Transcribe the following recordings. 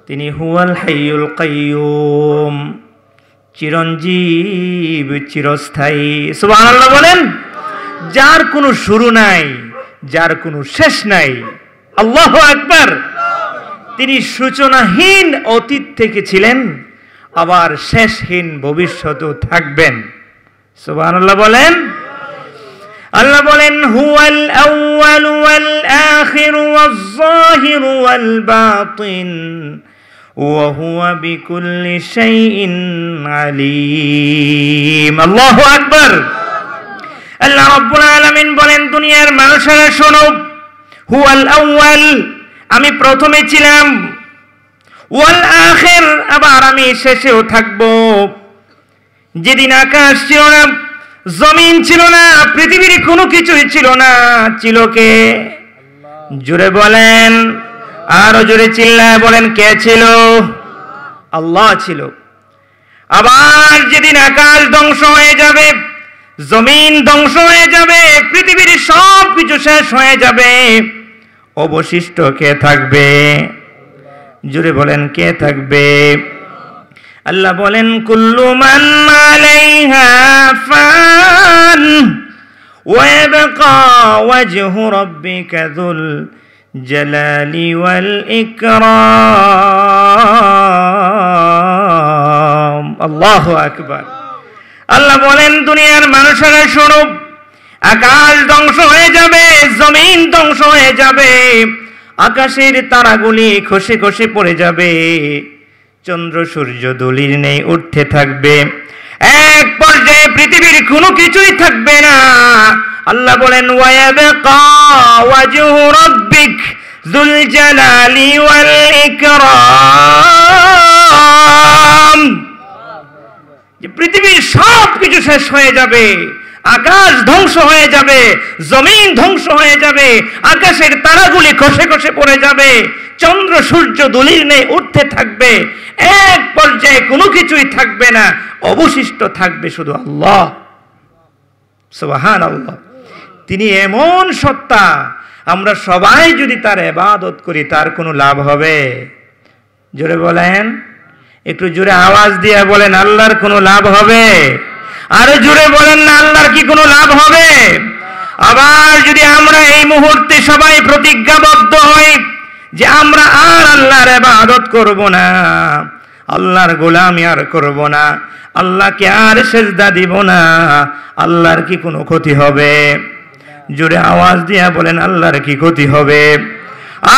তিনি হুয়াল হাইয়ুল কাইয়ুম, চিরঞ্জীব, চিরস্থায়ী। সুবহানাল্লাহ বলেন। যার কোনো শুরু নাই, যার কোনো শেষ নাই। আল্লাহু আকবার। তিনি সূচনাহীন অতীত থেকে ছিলেন, আবার শেষহীন ভবিষ্যতেও থাকবেন। সুবহানাল্লাহ বলেন। আল্লাহ বলেন হুয়াল আউয়ালু ওয়াল আখিরু ওয়াজ যাহিরু ওয়াল বাতিন ওয়া হুয়া বিকুল্লি শাইইন আলীম। আল্লাহু আকবার। আল্লাহ রাব্বুল আলামিন বলেন দুনিয়ার মানুষেরা শোনো, হুয়াল আউয়াল, আমি প্রথমে ছিলাম, ওয়াল আখির, আবার আমি শেষেও থাকব। যেদিন আকাশ ছিল না, জমিন ছিল না, পৃথিবীর কোনো কিছুই ছিল না, ছিল কে? জোরে বলেন, আরো জোরে চিল্লায় বলেন, কে ছিল? আল্লাহ ছিল। আবার যেদিন আকাশ ধ্বংস হয়ে যাবে, জমিন ধ্বংস হয়ে যাবে, পৃথিবীর সব কিছু শেষ হয়ে যাবে, অবশিষ্ট কে থাকবে? জোরে বলেন, কে থাকবে? আল্লাহ বলেন কুল্লু মান আলাইহা ফান ওয়া ইয়াবকা ওয়াজহু রাব্বিকা যুল জালালি ওয়াল ইকরাম। আল্লাহু আকবার। আল্লাহ বলেন দুনিয়ার মানুষেরা শোনো, আকাশ ধ্বংস হয়ে যাবে, জমিন ধ্বংস হয়ে যাবে, আকাশের তারাগুলি খসে খসে পড়ে যাবে, চন্দ্র সূর্য দলিল নেই, উঠতে থাকবে, এক পর্যায়ে পৃথিবীর কোনো কিছুই থাকবে না। আল্লাহ বলেন ওয়া ইয়াবকা ওয়াজহু রাব্বিক যুল জালালি ওয়াল ইকরাম। যে পৃথিবীর সব কিছু শেষ হয়ে যাবে, আকাশ ধ্বংস হয়ে যাবে, জমিন ধ্বংস হয়ে যাবে, আকাশের তারাগুলি খসে খসে পড়ে যাবে, চন্দ্র সূর্য দলিল নেই, উঠতে থাকবে, এক পর্যায়ে কোনো কিছুই থাকবে না, অবশিষ্ট থাকবে শুধু আল্লাহ। সুবহানাল্লাহ। তিনি এমন সত্তা, আমরা সবাই যদি তার ইবাদত করি তার কোনো লাভ হবে? জোরে বলেন, একটু জোরে আওয়াজ দিয়ে বলেন, আল্লাহর কোনো লাভ হবে? আরো জোরে বলেন না, আল্লাহর কি কোনো লাভ হবে? আবার যদি আমরা এই মুহূর্তে সবাই প্রতিজ্ঞাবদ্ধ হই যে আমরা আর আল্লাহর ইবাদত করব না, আল্লাহর গোলামি আর করব না, আল্লাহকে আর সেজদা দিব না, আল্লাহর কি কোনো ক্ষতি হবে? জোরে আওয়াজ দিয়ে বলেন, আল্লাহর কি ক্ষতি হবে?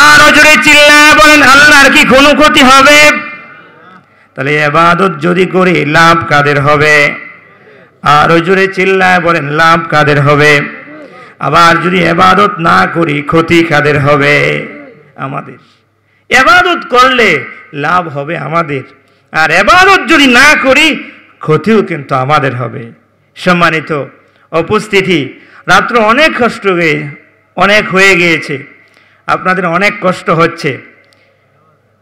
আরো জোরে চিল্লায় বলেন, আল্লাহর কি কোনো ক্ষতি হবে? তাহলে ইবাদত যদি করি লাভ কাদের হবে? আরো জোরে চিল্লায় বলেন, লাভ কাদের হবে? আবার যদি ইবাদত না করি ক্ষতি কাদের হবে? আমাদের। ইবাদত করলে লাভ হবে আমাদের, আর ইবাদত যদি না করি ক্ষতিও কিন্তু আমাদের হবে। সম্মানিত উপস্থিতি, রাত্র অনেক কষ্ট অনেক হয়ে গিয়েছে, আপনাদের অনেক কষ্ট হচ্ছে,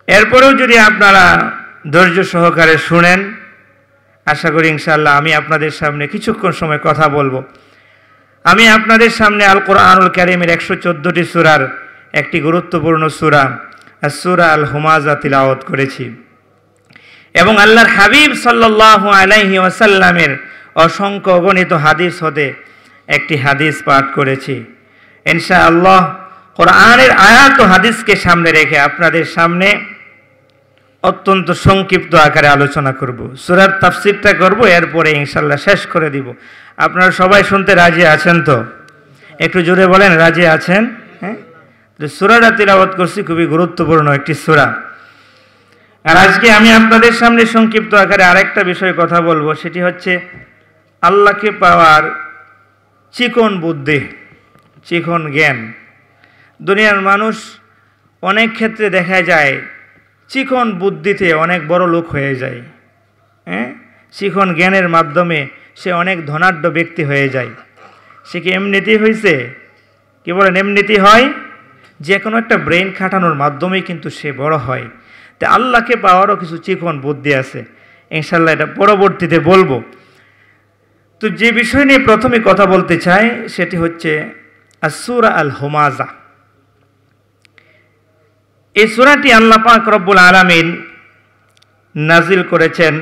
এরপরেও যদি আপনারা ধৈর্য সহকারে শুনেন, আশা করি ইনশাআল্লাহ আমি আপনাদের সামনে কিছুক্ষণ সময় কথা বলবো। আমি আপনাদের সামনে আল কোরআনুল কারীমের 114টি সূরার একটি গুরুত্বপূর্ণ সূরা সূরা আল হুমাযা তিলাওয়াত করেছি, এবং আল্লাহর হাবিব সাল্লাল্লাহু আলাইহি ওয়াসাল্লামের অসংখ্য অগণিত হাদিস হতে একটি হাদিস পাঠ করেছি। ইনশাআল্লাহ কোরআনের আয়াত ও হাদিসকে সামনে রেখে আপনাদের সামনে অত্যন্ত সংক্ষিপ্ত আকারে আলোচনা করব, সূরার তাফসীরটা করব, এরপরে ইনশাআল্লাহ শেষ করে দিব। আপনারা সবাই শুনতে রাজি আছেন তো? একটু জোরে বলেন, রাজি আছেন? হ্যাঁ, সূরাটা তিলাওয়াত করছি, খুবই গুরুত্বপূর্ণ একটি সূরা। আর আজকে আমি আপনাদের সামনে সংক্ষিপ্ত আকারে আরেকটা বিষয়ে কথা বলবো, সেটি হচ্ছে আল্লাহকে পাওয়ার চিকন বুদ্ধি, চিকন জ্ঞান। দুনিয়ার মানুষ অনেক ক্ষেত্রে দেখা যায় চিকন বুদ্ধিতে অনেক বড় লোক হয়ে যায়, হ্যাঁ, চিকন জ্ঞানের মাধ্যমে সে অনেক ধনাঢ্য ব্যক্তি হয়ে যায়। সে কি এমনিতেই হয়েছে? কি বলেন, এমনিতেই হয়? যে কোনো একটা ব্রেন খাটানোর মাধ্যমেই কিন্তু সে বড় হয়। তা আল্লাহকে পাওয়ারও কিছু চিকন বুদ্ধি আছে, ইনশাআল্লাহ এটা পরবর্তীতে বলবো। তো যে বিষয় নিয়ে প্রথমে কথা বলতে চাই সেটি হচ্ছে সূরা আল হুমাযা। এই সূরাটি আল্লাহ পাক রব্বুল আলামিন নাজিল করেছেন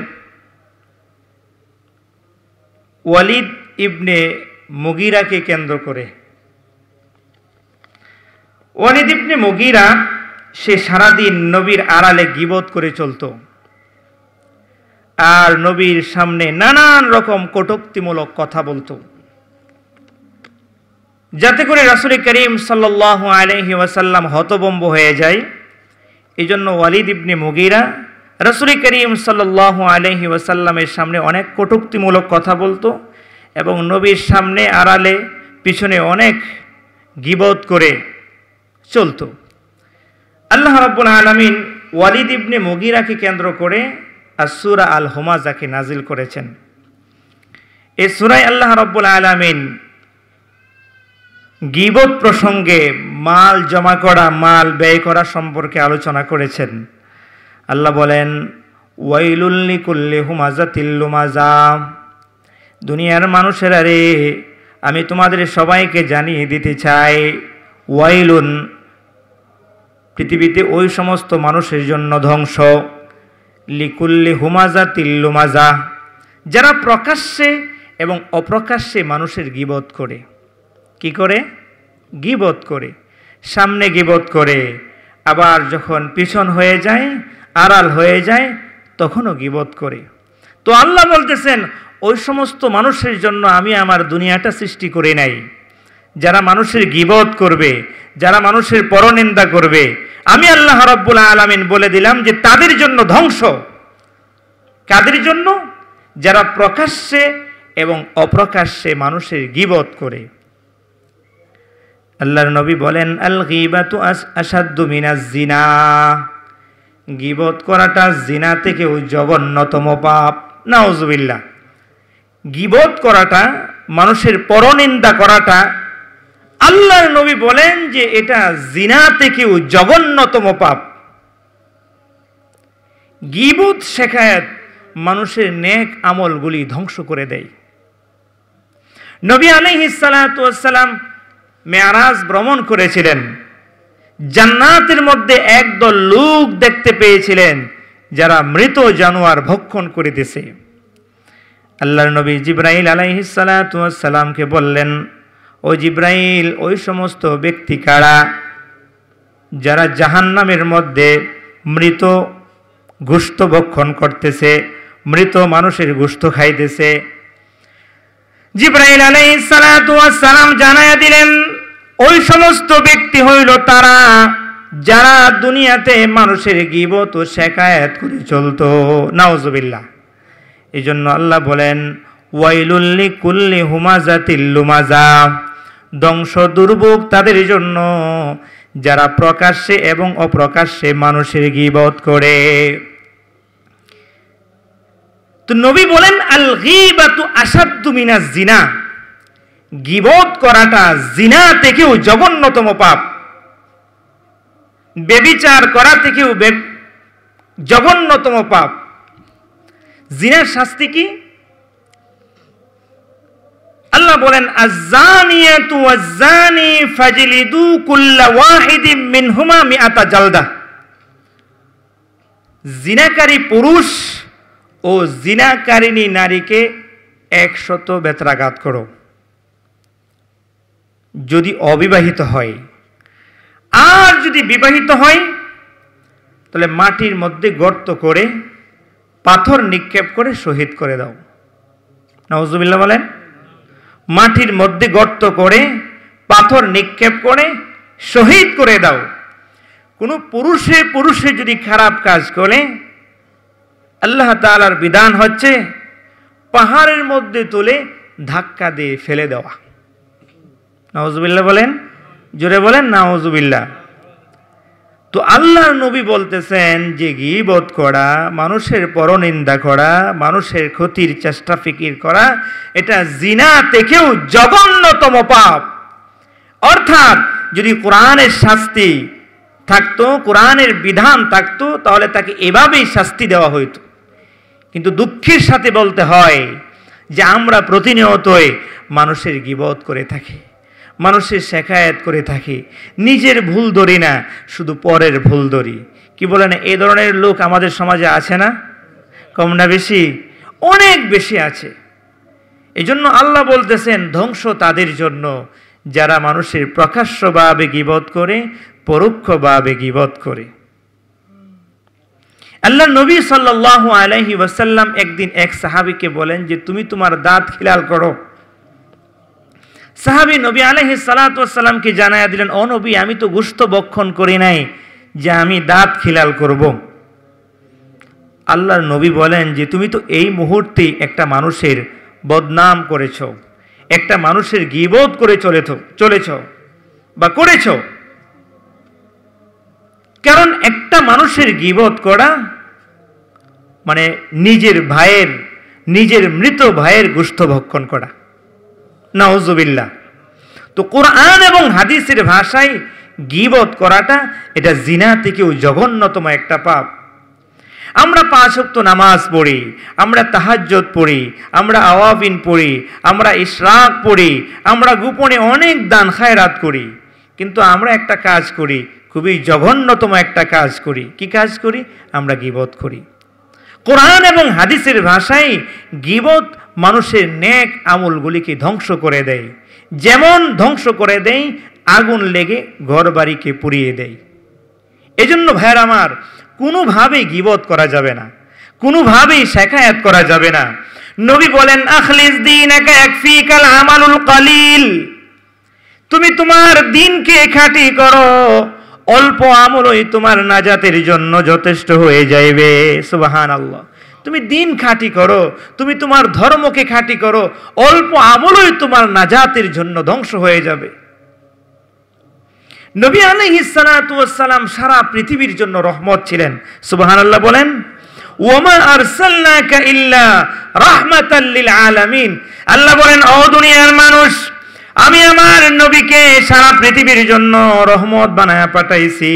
ওয়ালিদ ইবনে মুগীরাকে কেন্দ্র করে। ওয়ালিদ ইবনে মুগীরা সে সারাদিন নবীর আড়ালে গীবত করে চলত, আর নবীর সামনে নানান রকম কটূক্তিমূলক কথা বলতো, যাতে করে রাসূল করিম সাল্লাল্লাহু আলাইহি ওয়াসাল্লাম হতভম্ব হয়ে যায়। এই জন্য ওয়ালিদ ইবনে মুগীরা রাসূল করিম সাল্লাল্লাহু আলাইহি ওয়াসাল্লামের সামনে অনেক কটূক্তিমূলক কথা বলতো এবং নবীর সামনে আড়ালে পিছনে অনেক গীবত করে চলতো। আল্লাহ রাব্বুল আলামিন ওয়ালিদ ইবনে মুগীরাকে কেন্দ্র করে সূরা আল হুমাযাকে নাজিল করেছেন। এই সূরায় আল্লাহ রাব্বুল আলামিন গীবত প্রসঙ্গে মাল জমা করা, মাল ব্যয় করা সম্পর্কে আলোচনা করেছেন। আল্লাহ বলেন, ওয়াইলুল লিকুল্লি হুমাযাতিল লুমাযা, দুনিয়ার মানুষেরা রে, আমি তোমাদের সবাইকে জানিয়ে দিতে চাই, ওয়াইলুন, পৃথিবীতে ওই সমস্ত মানুষের জন্য ধ্বংস, লিকুল্লি হুমাযাতিল লুমাযা, যারা প্রকাশ্যে এবং অপ্রকাশ্যে মানুষের গীবত করে। কি করে? গীবত করে। সামনে গীবত করে, আবার যখন পিছন হয়ে যায়, আড়াল হয়ে যায়, তখনও গীবত করে। তো আল্লাহ বলতেছেন, ওই সমস্ত মানুষের জন্য আমি আমার দুনিয়াটা সৃষ্টি করে নাই, যারা মানুষের গীবত করবে, যারা মানুষের পরনিন্দা করবে। আমি আল্লাহ রাব্বুল আলামিন বলে দিলাম যে তাদের জন্য ধ্বংস। কাদের জন্য? যারা প্রকাশ্যে এবং অপ্রকাশ্যে মানুষের গীবত করে। আল্লাহর নবী বলেন, আল গীবাতু আশাদ্দু মিনাজ জিনা, গীবত করাটা জিনা থেকেও জঘন্যতম পাপ। নাউজুবিল্লাহ। গীবত করাটা, মানুষের পরনিন্দা করাটা, আল্লাহর নবী বলেন যে এটা জিনা থেকেও জঘন্যতম পাপ। গীবত শেখায়ত মানুষের নেক আমলগুলি ধ্বংস করে দেয়। নবী আলাইহিস সালাতু ওয়াস সালাম মেরাজ ভ্রমণ করেছিলেন, জান্নাতের মধ্যে একদল লোক দেখতে পেয়েছিলেন যারা মৃত জানোয়ার ভক্ষণ করিতেছে। আল্লাহর নবী জিবরাইল আলাইহিস সালাতু ওয়াস সালামকে বললেন, ও জিবরাইল, ওই সমস্ত ব্যক্তি কারা যারা জাহান্নামের মধ্যে মৃত গোশত ভক্ষণ করতেছে, মৃত মানুষের গোশত খাইতেছে? জিবরাইল আলাইহিস সালাতু ওয়াস সালাম জানায়া দিলেন, ওই সমস্ত ব্যক্তি হইল তারা যারা দুনিয়াতে মানুষের গীবত ও শিকায়াত করে চলতো। নাউজুবিল্লাহ। এই জন্য আল্লাহ বলেন, ওয়াইলুল লিকুল্লি হুমাযাতিল লুমাযা, ধ্বংস দুর্ভোগ তাদের জন্য যারা প্রকাশ্যে এবং অপ্রকাশ্যে মানুষের গীবত করে। তো নবী বলেন, আল গীবাতু আশাদ্দু মিনাজ জিনা, গীবত করাটা জিনা থেকেও জঘন্যতম পাপ। ব্যভিচার করা থেকেও জঘন্যতম পাপ। জিনার শাস্তি কি? আল্লাহ বলেন, আয-যানিয়াতু ওয়াজ-যানি ফাজলিদু কুল্লা ওয়াহিদিম মিনহুমা মিআতা জালদা, জিনাকারী পুরুষ ও জিনাকারিনী নারীকে 100 বেত্রাঘাত করো, যদি অবিবাহিত হয়। আর যদি বিবাহিত হয় তাহলে মাটির মধ্যে গর্ত করে পাথর নিক্ষেপ করে শহীদ করে দাও। নাউজুবিল্লাহ বলেন। মাটির মধ্যে গর্ত করে পাথর নিক্ষেপ করে শহীদ করে দাও। কোনো পুরুষে যদি খারাপ কাজ করে, আল্লাহ তাআলার বিধান হচ্ছে পাহাড়ের মধ্যে তুলে ধাক্কা দিয়ে ফেলে দেওয়া। নাউজুবিল্লাহ বলেন, জোরে বলেন নাউজুবিল্লাহ। তো আল্লাহর নবী বলতেছেন যে গীবত করা, মানুষের পরনিন্দা করা, মানুষের ক্ষতির চেষ্টা ফিকির করা, এটা জিনা থেকেও জঘন্যতম পাপ। অর্থাৎ যদি কোরআনের শাস্তি থাকতো, কোরআনের বিধান থাকতো, তাহলে তাকে এভাবেই শাস্তি দেওয়া হইতো। কিন্তু দুঃখের সাথে বলতে হয় যে আমরা প্রতিনিয়তই মানুষের গীবত করে থাকি, মানুষের শেখায়ত করে থাকি, নিজের ভুল ধরি না, শুধু পরের ভুল ধরি। কি বলেন, এই ধরনের লোক আমাদের সমাজে আছে না? কম না বেশি? অনেক বেশি আছে। এজন্য আল্লাহ বলতেছেন, ধ্বংস তাদের জন্য যারা মানুষের প্রকাশ্যভাবে গীবত করে, পরোক্ষভাবে গীবত করে। আল্লাহ নবী সাল্লাল্লাহু আলাইহি ওয়াসাল্লাম একদিন এক সাহাবীকে বলেন যে তুমি তোমার দাঁত খিলাল করো। সাহাবী নবী আলাইহিস সালাতু ওয়াসসালামকে জানায়া দিলেন, ও নবী, আমি তো গোশত ভক্ষণ করি নাই যে আমি দাঁত খিলাল করব। আল্লাহর নবী বলেন যে তুমি তো এই মুহূর্তে একটা মানুষের বদনাম করেছ, একটা মানুষের গীবত করে চলেছ বা করেছ। কারণ একটা মানুষের গীবত করা মানে নিজের মৃত ভাইয়ের গোশত ভক্ষণ করা। নাউজুবিল্লাহ। তো কোরআন এবং হাদিসের ভাষায় গীবত করাটা এটা জিনা থেকেও জঘন্যতম একটা পাপ। আমরা 5 ওয়াক্ত নামাজ পড়ি, আমরা তাহাজ্জুদ পড়ি, আমরা আওয়াবিন পড়ি, আমরা ইশরাক পড়ি, আমরা গোপনে অনেক দান খায়রাত করি, কিন্তু আমরা একটা কাজ করি, খুবই জঘন্যতম একটা কাজ করি। কি কাজ করি? আমরা গীবত করি। কোরআন এবং হাদিসের ভাষায় গীবত মানুষের নেক আমলগুলিকে ধ্বংস করে দেয়, যেমন ধ্বংস করে দেয় আগুন লেগে ঘর বাড়িকে পুড়িয়ে দেয়। এজন্য ভাইয়ের আমার, কোনোভাবেই গীবত করা যাবে না, কোনোভাবেই শেখায়াত করা যাবে না। নবী বলেন, আখলিস দীনাকা ইয়াকফিকাল আমালুল কালিল। তুমি তোমার দিনকে খাঁটি করো, অল্প আমলই তোমার নাজাতের জন্য যথেষ্ট হয়ে যাইবে। সুবহানাল্লাহ। তুমি দিন খাঁটি করো, তুমি তোমার ধর্মকে খাঁটি করো, অল্প আমলই তোমার নাজাতের জন্য ধ্বংস হয়ে যাবে। নবী আলাইহিস সালাতু ওয়াস সালাম সারা পৃথিবীর জন্য রহমত ছিলেন। সুবহানাল্লাহ বলেন, ওয়ামা আরসালনাকা ইল্লা রাহমাতাল লিল আলামিন। আল্লাহ বলেন, ও দুনিয়ার মানুষ, আমি আমার নবীকে সারা পৃথিবীর জন্য রহমত বানায়া পাঠাইছি।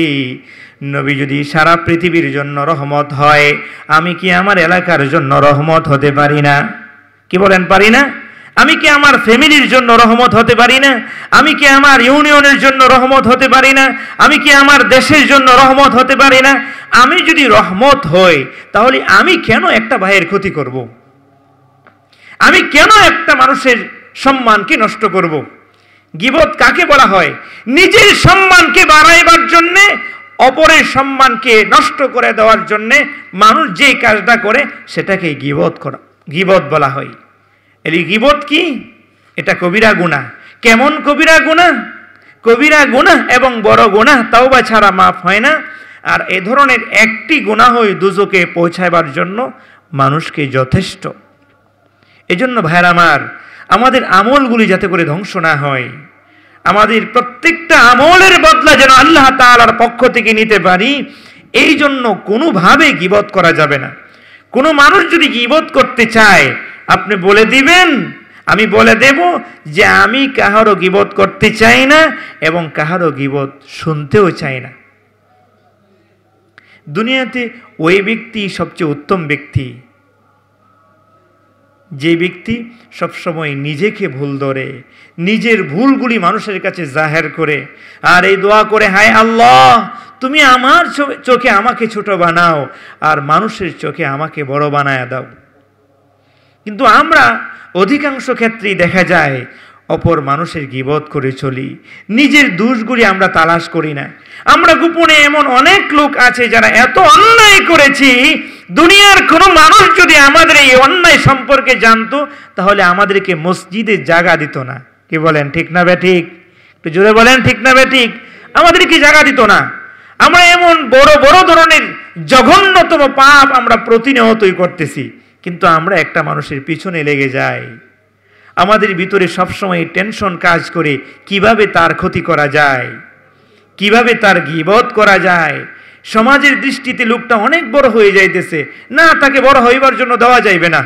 নবী যদি সারা পৃথিবীর জন্য রহমত হয়, আমি কি আমার এলাকার জন্য রহমত হতে পারি না? কি বলেন, পারি না? আমি কি আমার ফ্যামিলির জন্য রহমত হতে পারি না? আমি কি আমার ইউনিয়নের জন্য রহমত হতে পারি না? আমি কি আমার দেশের জন্য রহমত হতে পারি না? আমি যদি রহমত হই, তাহলে আমি কেন একটা ভাইয়ের ক্ষতি করব? আমি কেন একটা মানুষের সম্মানকে নষ্ট করব? গীবত কাকে বলা হয়? নিজের সম্মানকে বাড়াইবার জন্যে, অপরের সম্মানকে নষ্ট করে দেওয়ার জন্যে মানুষ যে কাজটা করে সেটাকে গীবত বলা হয়। এই গীবত কি? এটা কবিরা গুনাহ। কেমন কবিরা গুনাহ? কবিরা গুনাহ এবং বড় গুনাহ তাওবা ছাড়া মাফ হয় না। আর এ ধরনের একটি গুনাহই দুজকে পৌঁছাবার জন্য মানুষকে যথেষ্ট। এজন্য ভাইরা আমার, আমাদের আমলগুলি যাতে করে ধ্বংস না হয়, আমাদের প্রত্যেকটা আমলের বদলা যেন আল্লাহ তাআলার পক্ষ থেকে নিতে পারি, এই জন্য কোনোভাবে গীবত করা যাবে না। কোনো মানুষ যদি গীবত করতে চায়, আপনি বলে দিবেন, আমি বলে দেব যে আমি কাহারও গীবত করতে চাই না এবং কাহারও গীবত শুনতেও চাই না। দুনিয়াতে ওই ব্যক্তি সবচেয়ে উত্তম ব্যক্তি, যে ব্যক্তি সবসময় নিজেকে ভুল ধরে, নিজের ভুলগুলি মানুষের কাছে জাহের করে আর এই দোয়া করে, হায় আল্লাহ, তুমি আমার চোখে আমাকে ছোট বানাও আর মানুষের চোখে আমাকে বড় বানায়া দাও। কিন্তু আমরা অধিকাংশ ক্ষেত্রেই দেখা যায় অপর মানুষের গীবত করে চলি, নিজের দোষগুলি আমরা তালাশ করি না। আমরা গোপনে এমন অনেক লোক আছে যারা এত অন্যায় করেছি, দুনিয়ার কোনো মানুষ যদি আমাদের এই অন্যায় সম্পর্কে জানতো, তাহলে আমাদেরকে মসজিদে জায়গা দিত না। কি বলেন, ঠিক না বেঠিক? একটু জোরে বলেন, ঠিক না বেঠিক? আমাদেরকে জায়গা দিত না। আমরা এমন বড় বড় ধরনের জঘন্যতম পাপ আমরা প্রতিনিয়তই করতেছি, কিন্তু আমরা একটা মানুষের পিছনে লেগে যাই। আমাদের ভিতরে সবসময় টেনশন কাজ করে, কিভাবে তার ক্ষতি করা যায়, কিভাবে তার গীবত করা যায়। সমাজের দৃষ্টিতে লোকটা অনেক বড় হয়ে যাইতেছে, না, তাকে বড় হইবার জন্য দেওয়া যাইবে না।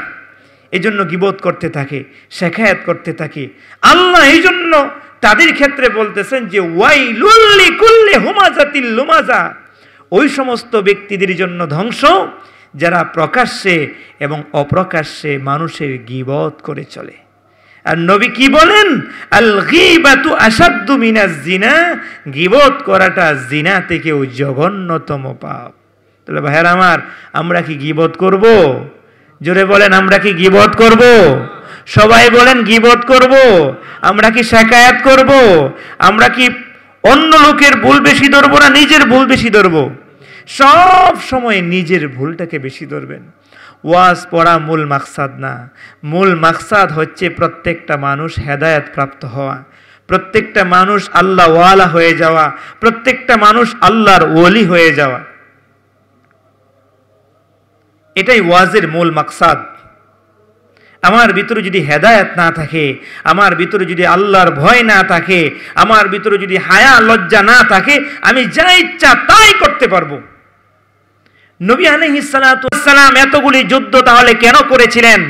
এই জন্য গীবত করতে থাকে, শেখায়াত করতে থাকে। আল্লাহ এই জন্য তাদের ক্ষেত্রে বলতেছেন যে ওয়াইলুল লিকুল্লি হুমাযাতিল লুমাযা, ওই সমস্ত ব্যক্তিদের জন্য ধ্বংস যারা প্রকাশ্যে এবং অপ্রকাশ্যে মানুষের গীবত করে চলে। আর নবী কি বলেন? আল গীবাতু আশাদ্দু মিনাজ জিনা, গীবত করাটা জিনা থেকেও জঘন্যতম পাপ। তাহলে ভাইয়ের আমার, আমরা কি গীবত করব? জোরে বলেন, আমরা কি গীবত করব? সবাই বলেন গীবত করব। আমরা কি শিকায়াত করব? আমরা কি অন্য লোকের ভুল বেশি ধরবো না নিজের ভুল বেশি ধরবো? সব সময় নিজের ভুলটাকে বেশি ধরবেন। ওয়াজ পড়া মূল মাকসাদ না। মূল মাকসাদ হচ্ছে প্রত্যেকটা মানুষ হেদায়েত প্রাপ্ত হওয়া, প্রত্যেকটা মানুষ আল্লাহ ওয়ালা হয়ে যাওয়া, প্রত্যেকটা মানুষ আল্লাহর ওলি হয়ে যাওয়া। এটাই ওয়াজের মূল মাকসাদ। আমার ভিতরে যদি হেদায়েত না থাকে, আমার ভিতরে যদি আল্লাহর ভয় না থাকে, আমার ভিতরে যদি হায়া লজ্জা না থাকে, আমি যা ইচ্ছা তাই করতে পারবো। নবী আলাইহিস সালাতু ওয়াস সালাম এতগুলি যুদ্ধ তাহলে কেন করেছিলেন?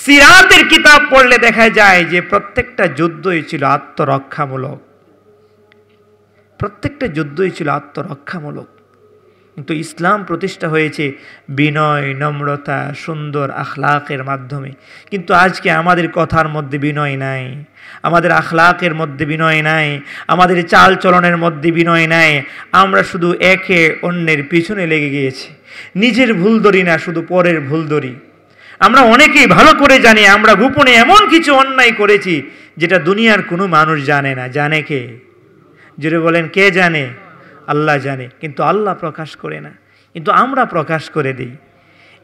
সিরাতের কিতাব পড়লে দেখা যায় যে প্রত্যেকটা যুদ্ধই ছিল আত্মরক্ষামূলক, প্রত্যেকটা যুদ্ধই ছিল আত্মরক্ষামূলক। কিন্তু ইসলাম প্রতিষ্ঠা হয়েছে বিনয়, নম্রতা, সুন্দর আখলাকের মাধ্যমে। কিন্তু আজকে আমাদের কথার মধ্যে বিনয় নাই, আমাদের আখলাকের মধ্যে বিনয় নাই, আমাদের চাল চলনের মধ্যে বিনয় নাই। আমরা শুধু একে অন্যের পিছনে লেগে গিয়েছি, নিজের ভুল ধরি না, শুধু পরের ভুল ধরি। আমরা অনেকেই ভালো করে জানি আমরা গোপনে এমন কিছু অন্যায় করেছি যেটা দুনিয়ার কোনো মানুষ জানে না। জানে কে? জোরে বলেন, কে জানে? আল্লাহ জানে, কিন্তু আল্লাহ প্রকাশ করে না, কিন্তু আমরা প্রকাশ করে দিই।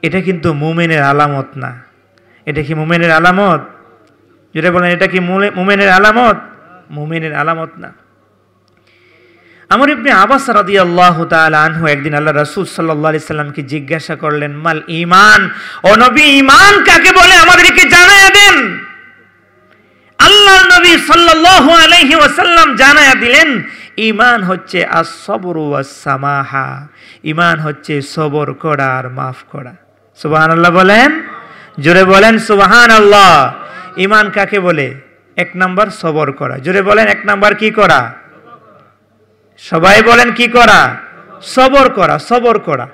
এটা কিন্তু মুমিনের আলামত না। এটা কি মুমিনের আলামত? যেটা বলেন, এটা কি মুমিনের আলামত? মুমিনের আলামত না। আমর ইবনে আব্বাস রাদিয়াল্লাহু তাআলা আনহু একদিন আল্লাহ রাসূল সাল্লাল্লাহু আলাইহি সাল্লামকে জিজ্ঞাসা করলেন, মাল ঈমান, ও নবী ঈমান কাকে বলে আমাদেরকে জানায়া দেন। আল্লাহর নবী সাল্লাল্লাহু আলাইহি ওয়াসাল্লাম জানায়া দিলেন, ঈমান হচ্ছে আস-সবরু ওয়াস-সামাহা, ঈমান হচ্ছে সবর করা আর মাফ করা। সুবহানাল্লাহ বলেন, জোরে বলেন সুবহানাল্লাহ। ঈমান কাকে বলে? এক নাম্বার সবর করা। জোরে বলেন, এক নাম্বার কি করা? সবাই বলেন কি করা? সবর করা, সবর করা,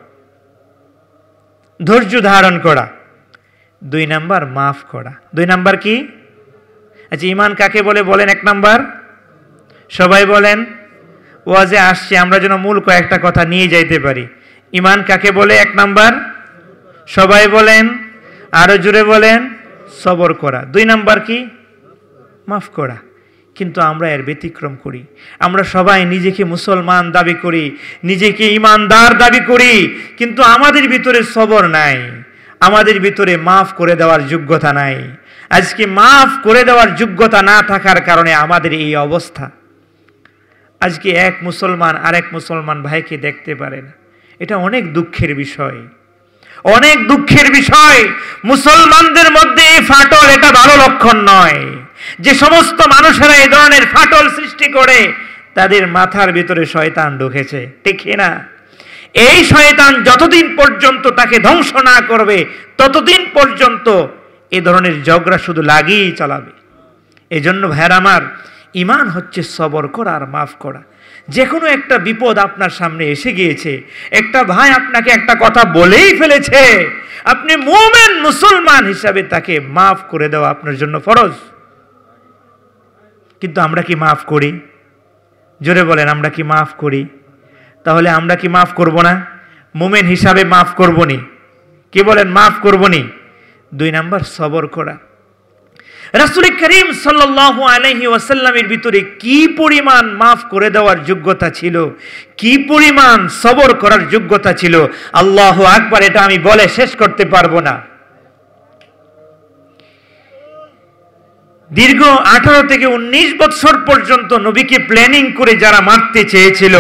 ধৈর্য ধারণ করা। দুই নাম্বার মাফ করা। দুই নাম্বার কি? আচ্ছা, ঈমান কাকে বলে বলেন এক নাম্বার? সবাই বলেন। ওয়াজে আসছে, আমরা যেন মূল কয়েকটা কথা নিয়ে যাইতে পারি। ঈমান কাকে বলে এক নাম্বার? সবাই বলেন, আরো জোরে বলেন। সবর করা। দুই নাম্বার কি? মাফ করা। কিন্তু আমরা এর ব্যতিক্রম করি। আমরা সবাই নিজেকে মুসলমান দাবি করি, নিজেকে ঈমানদার দাবি করি, কিন্তু আমাদের ভিতরে সবর নাই, আমাদের ভিতরে মাফ করে দেওয়ার যোগ্যতা নাই। আজকে মাফ করে দেওয়ার যোগ্যতা না থাকার কারণে আমাদের এই অবস্থা। আজকে এক মুসলমান আরেক মুসলমান ভাইকে দেখতে পারে না। এটা অনেক দুঃখের বিষয়, অনেক দুঃখের বিষয়। মুসলমানদের মধ্যে এই ফাটল, এটা ভালো লক্ষণ নয়। যে সমস্ত মানুষেরা এই ধরনের ফাটল সৃষ্টি করে, তাদের মাথার ভিতরে শয়তান ঢুকেছে, ঠিক না? এই শয়তান যতদিন পর্যন্ত তাকে ধ্বংস না করবে, ততদিন পর্যন্ত এ ধরনের ঝগড়া শুধু লাগিয়েই চালাবে। এজন্য ভাইরা আমার, ঈমান হচ্ছে সবর করা আর মাফ করা। যে কোনো একটা বিপদ আপনার সামনে এসে গিয়েছে, একটা ভাই আপনাকে একটা কথা বলেই ফেলেছে, আপনি মুমিন মুসলমান হিসাবে তাকে মাফ করে দেওয়া আপনার জন্য ফরজ। কিন্তু আমরা কি মাফ করি? জোরে বলেন, আমরা কি মাফ করি? তাহলে আমরা কি মাফ করব না? মুমিন হিসাবে মাফ করব নি? কি বলেন, মাফ করব নি? দুই নাম্বার সবর করা। রাসূল করিম সাল্লাল্লাহু আলাইহি ওয়াসাল্লামের ভিতরে কি পরিমাণ মাফ করে দেওয়ার যোগ্যতা ছিল, কি পরিমাণ সবর করার যোগ্যতা ছিল, আল্লাহু আকবার, এটা আমি বলে শেষ করতে পারবো না। দীর্ঘ 18 থেকে 19 বছর পর্যন্ত নবীকে প্ল্যানিং করে যারা মারতে চেয়েছিল,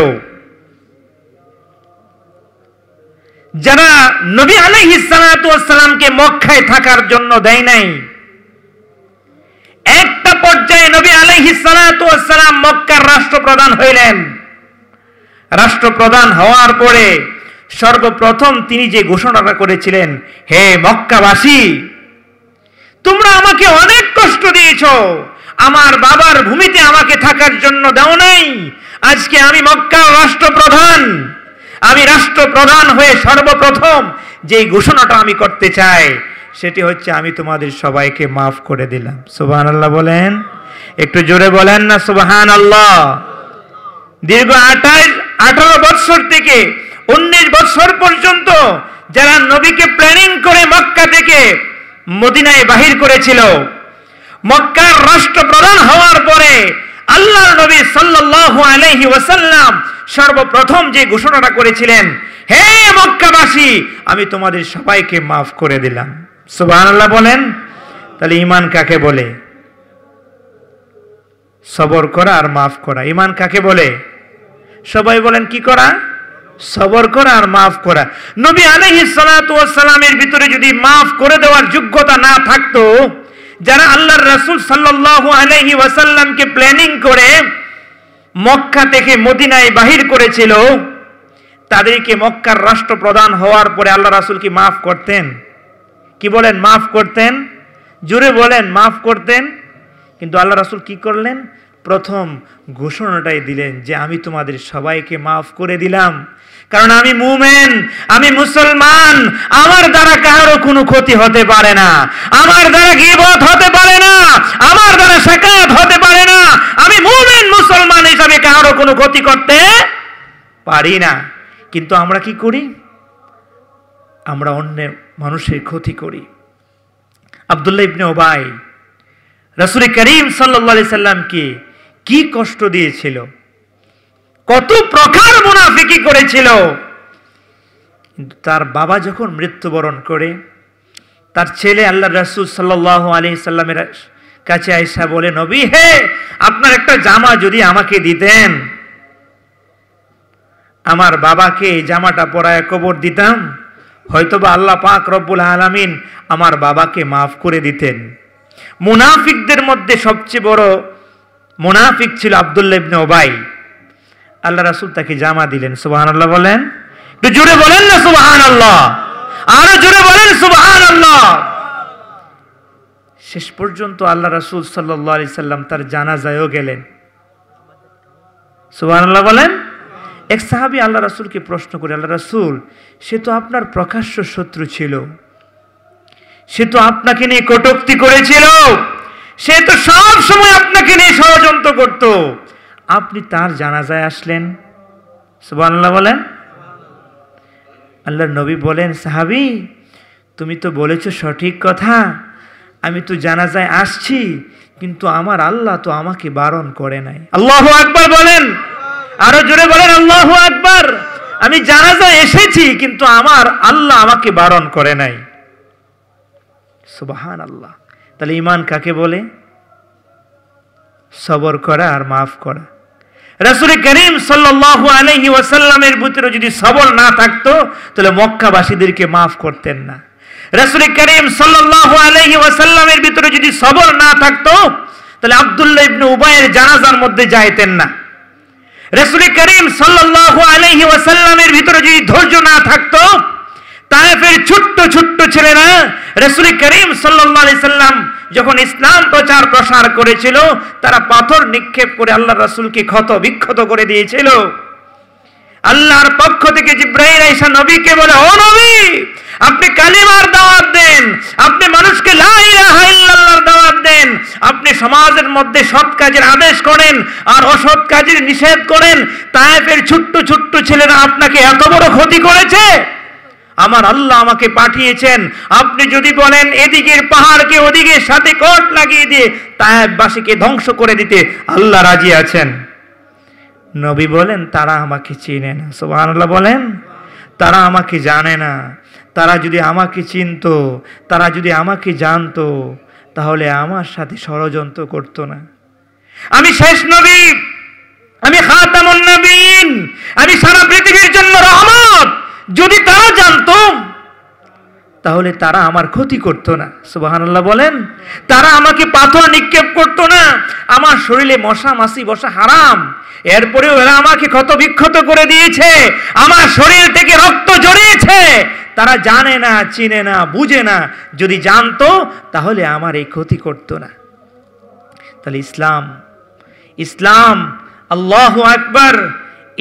যারা নবী আলাইহিস সালাতু ওয়াস সালামকে মক্কায় থাকার জন্য দেয় নাই, একটা পর্যায়ে নবী আলাইহিস সালাতু ওয়াস সালাম মক্কার রাষ্ট্রপ্রধান হইলেন। রাষ্ট্রপ্রধান হওয়ার পরে সর্বপ্রথম তিনি যে ঘোষণাটা করেছিলেন, হে মক্কাবাসী, তোমরা আমাকে অনেক কষ্ট দিয়েছো, আমার বাবার ভূমিতে আমাকে থাকার জন্য দাও নাই। আজকে আমি মক্কার রাষ্ট্রপ্রধান, আমি রাষ্ট্রপ্রধান হয়ে সর্বপ্রথম যে ঘোষণাটা আমি করতে চাই, সেটি হচ্ছে আমি তোমাদের সবাইকে মাফ করে দিলাম। সুবহানাল্লাহ বলেন, একটু জোরে বলেন না সুবহানাল্লাহ। দীর্ঘ 18 বছর থেকে 19 বছর পর্যন্ত যারা নবীকে প্ল্যানিং করে মক্কা থেকে মদিনায় বাহির করেছিল, মক্কার রাষ্ট্রপ্রধান হওয়ার পরে আল্লাহর নবী সাল্লাল্লাহু আলাইহি ওয়াসাল্লাম সর্বপ্রথম যে ঘোষণাটা করেছিলেন, হে মক্কাবাসী, আমি তোমাদের সবাইকে মাফ করে দিলাম। সুবহানাল্লাহ বলেন। তাহলে ঈমান কাকে বলে? সবর করা আর মাফ করা। ঈমান কাকে বলে? সবাই বলেন কি করা? সবর করা আর মাফ করা। নবী আলাইহিস সালাতু ওয়াস সালামের ভিতরে যদি মাফ করে দেওয়ার যোগ্যতা না থাকতো, যারা আল্লাহর রাসূল সাল্লাল্লাহু আলাইহি ওয়াসাল্লামকে প্ল্যানিং করে মক্কা থেকে মদিনায় বাহির করেছিল, তাদেরকে মক্কার রাষ্ট্রপ্রধান হওয়ার পরে আল্লাহ রাসূল কি মাফ করতেন? কি বলেন? মাফ করতেন? জোরে বলেন, মাফ করতেন। কিন্তু আল্লাহ রাসূল কি করলেন? প্রথম ঘোষণাটাই দিলেন যে আমি তোমাদের সবাইকে মাফ করে দিলাম, কারণ আমি মুমিন, আমি মুসলমান, আমার দ্বারা কারো কোনো ক্ষতি হতে পারে না, আমার দ্বারা গীবত হতে পারে না, আমার দ্বারা শাকাত হতে পারে না। আমি মুমিন মুসলমান হিসাবে কারো কোনো ক্ষতি করতে পারি না। কিন্তু আমরা কি করি? আমরা অন্য মানুষের ক্ষতি করি। আব্দুল্লাহ ইবনে উবাই রাসূল করিম সাল্লাল্লাহু আলাইহি সাল্লামকে কি কষ্ট দিয়েছিল, কত প্রকার মুনাফিকি করেছিল। কিন্তু তার বাবা যখন মৃত্যুবরণ করে, তার ছেলে আল্লাহর রাসূল সাল্লাল্লাহু আলাইহি সাল্লামের কাছে আয়েশা বলে, নবী হে, আপনার একটা জামা যদি আমাকে দিতেন, আমার বাবাকে এই জামাটা পরায় কবর দিতাম, হয়তোবা আল্লাহ পাক রব্বুল আলামিন আমার বাবাকে মাফ করে দিতেন। মুনাফিকদের মধ্যে সবচেয়ে বড় মুনাফিক ছিল আব্দুল্লাহ ইবনে উবাই। আল্লাহ রাসূল তাকে জামা দিলেন। সুবহানাল্লাহ বলেন, একটু জোরে বলেন না সুবহানাল্লাহ, আরো জোরে বলেন সুবহানাল্লাহ। শেষ পর্যন্ত আল্লাহ রাসূল সাল্লাল্লাহু আলাইহি সাল্লাম তার জানাজায়ও গেলেন। সুবহানাল্লাহ বলেন। এক সাহাবী আল্লাহ রাসূলকে প্রশ্ন করে, আল্লাহ রাসূল, সে তো আপনার প্রকাশ্য শত্রু ছিল, সে তো আপনাকে নিয়ে কটূক্তি করেছিল, সে তো সব সময় আপনাকে নিয়ে ষড়যন্ত্র করত, আপনি তার জানাজায় আসলেন? সুবহানাল্লাহ বলেন। আল্লাহর নবী বলেন, সাহাবী, তুমি তো বলেছো সঠিক কথা, আমি তো জানাজায় আসছি, কিন্তু আমার আল্লাহ তো আমাকে বারণ করে নাই। আল্লাহু আকবার বলেন, আরো জোরে বলেন আল্লাহু আকবার। আমি জানাজায় এসেছি, কিন্তু আমার আল্লাহ আমাকে বারণ করে নাই। সুবহানাল্লাহ। তাহলে ঈমান কাকে বলে? সবর করা আর মাফ করা। রাসূল করিম সাল্লাল্লাহু আলাইহি ওয়াসাল্লামের ভিতরে যদি সবর না থাকতো, তাহলে মক্কাবাসীদেরকে মাফ করতেন না। রাসূল করিম সাল্লাল্লাহু আলাইহি ওয়াসাল্লামের ভিতরে যদি সবর না থাকতো, তাহলে আব্দুল্লাহ ইবনে উবাইয়ের জানাজার মধ্যে যাইতেন না। রাসূল করিম সাল্লাল্লাহু আলাইহি ওয়াসাল্লামের ভিতরে যদি ধৈর্য না থাকতো, তায়েফের ছোট্ট ছোট্ট ছেলেরা রাসূল করিম সাল্লাল্লাহু আলাইহি সাল্লাম যখন ইসলাম প্রচার প্রসার করেছিল, তারা পাথর নিক্ষেপ করে আল্লাহর রাসূলকে ক্ষত বিক্ষত করে দিয়েছিল। আল্লাহর পক্ষ থেকে জিবরাইল আয়েশা নবীকে বলে, ও নবী, আপনি কালিমার দাওয়াত দেন, আপনি মানুষকে লা ইলাহা ইল্লাল্লাহর দাওয়াত দেন, আপনি সমাজের মধ্যে সৎ কাজের আদেশ করেন আর অসৎ কাজের নিষেধ করেন। তায়েফের ছোট্ট ছোট্ট ছেলেরা আপনাকে এত বড় ক্ষতি করেছে, আমার আল্লাহ আমাকে পাঠিয়েছেন, আপনি যদি বলেন এদিকের পাহাড়কে ওদিকের সাথে কোট লাগিয়ে দিয়ে তায়েফবাসীকে ধ্বংস করে দিতে, আল্লাহ রাজি আছেন। নবী বলেন, তারা আমাকে চিনে না। সুবহানাল্লাহ বলেন। তারা আমাকে জানে না। তারা যদি আমাকে চিনতো, তারা যদি আমাকে জানতো, তাহলে আমার সাথে ষড়যন্ত্র করতো না। আমি শেষ নবী, আমি খাতামুন নবীন, আমি সারা পৃথিবীর জন্য রহমত। যদি তারা জানতো, তাহলে তারা আমার ক্ষতি করতো না। সুবহানাল্লাহ বলেন। তারা আমাকে পাথর নিক্ষেপ করতো না। আমার শরীরে মশা মাছি বসা হারাম, এরপরেও এরা আমাকে ক্ষত বিক্ষত করে দিয়েছে, আমার শরীর থেকে রক্ত জড়িয়েছে। তারা জানে না, চিনে না, বুঝে না। যদি জানতো, তাহলে আমার এই ক্ষতি করতো না। তাহলে ইসলাম আল্লাহু আকবার,